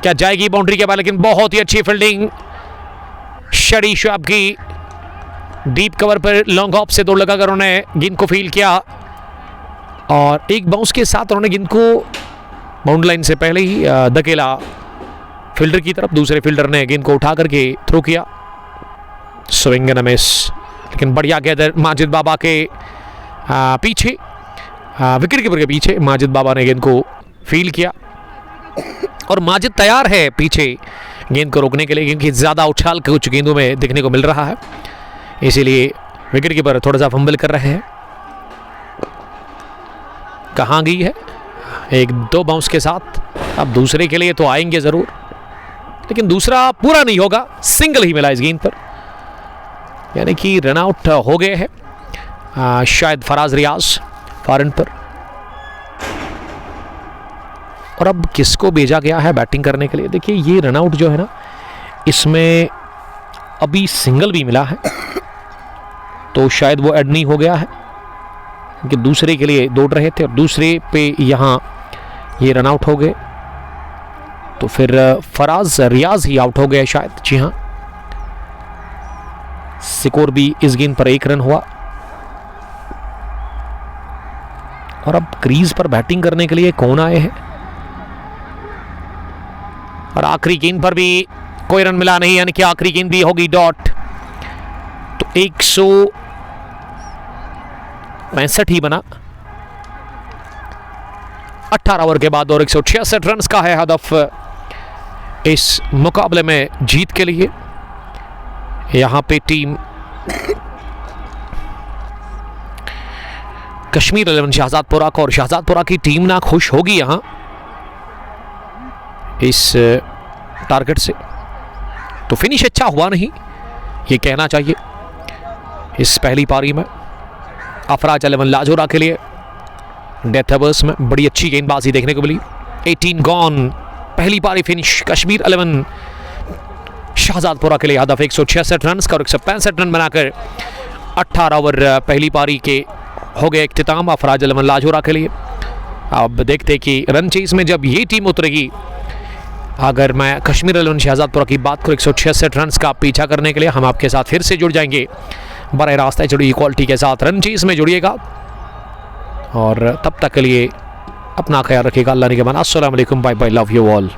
क्या जाएगी बाउंड्री के बाद, लेकिन बहुत ही अच्छी फील्डिंग शरी शैब की। डीप कवर पर लॉन्ग हॉप से दौड़ लगाकर उन्होंने गेंद को फील किया और एक बाउंस के साथ उन्होंने गेंद को बाउंड्री लाइन से पहले ही धकेला फील्डर की तरफ। दूसरे फील्डर ने गेंद को उठा करके थ्रो किया, स्विंग एंड मिस, लेकिन बढ़िया गेंद माजिद बाबा के पीछे, विकेट कीपर के पीछे माजिद बाबा ने गेंद को फील किया और माजिद तैयार है पीछे गेंद को रोकने के लिए, क्योंकि ज़्यादा उछाल कुछ गेंदों में देखने को मिल रहा है, इसीलिए विकेट कीपर थोड़ा सा फंबल कर रहे हैं। कहाँ गई है 1-2 बाउंस के साथ। अब दूसरे के लिए तो आएंगे ज़रूर, लेकिन दूसरा पूरा नहीं होगा, सिंगल ही मिला इस गेंद पर, यानी कि रन आउट हो गए हैं शायद फराज रियाज फॉरन पर। और अब किसको भेजा गया है बैटिंग करने के लिए? देखिए ये रन आउट जो है ना, इसमें अभी सिंगल भी मिला है, तो शायद वो ऐड नहीं हो गया है, क्योंकि दूसरे के लिए दौड़ रहे थे और दूसरे पे यहाँ ये रन आउट हो गए, तो फिर फराज रियाज ही आउट हो गए शायद। जी हाँ, स्कोर भी इस गेंद पर 1 रन हुआ। और अब क्रीज पर बैटिंग करने के लिए कौन आए हैं, और आखिरी गेंद पर भी कोई रन मिला नहीं, यानी कि आखिरी गेंद भी होगी डॉट। तो 165 ही बना 18 ओवर के बाद, और 166 रन का है हदफ इस मुकाबले में जीत के लिए। यहां पे टीम कश्मीर 11 शहजादपुरा को, और शहजादपुरा की टीम ना खुश होगी यहां इस टारगेट से। तो फिनिश अच्छा हुआ नहीं, ये कहना चाहिए इस पहली पारी में। अफराज 11 लाजोरा के लिए डेथ ओवर्स में बड़ी अच्छी गेंदबाजी देखने को मिली। 18 गॉन, पहली पारी फिनिश कश्मीर 11 शहजादपुरा के लिए हदफ 166 रन का, और 165 रन बनाकर 18 ओवर पहली पारी के हो गए इख्तिताम अफराज 11 लाजोरा के लिए। अब देखते कि रन चेज में जब ये टीम उतरेगी, अगर मैं कश्मीर 11 शहजादपुरा की बात करूँ 166 रन का पीछा करने के लिए, हम आपके साथ फिर से जुड़ जाएंगे बराह रास्त जुड़ी क्वालिटी के साथ। रन चेज में जुड़िएगा, और तब तक के लिए अपना ख्याल रखिएगा। अल्लाह ने के बाद अस्सलाम वालेकुम, bye bye, love you all.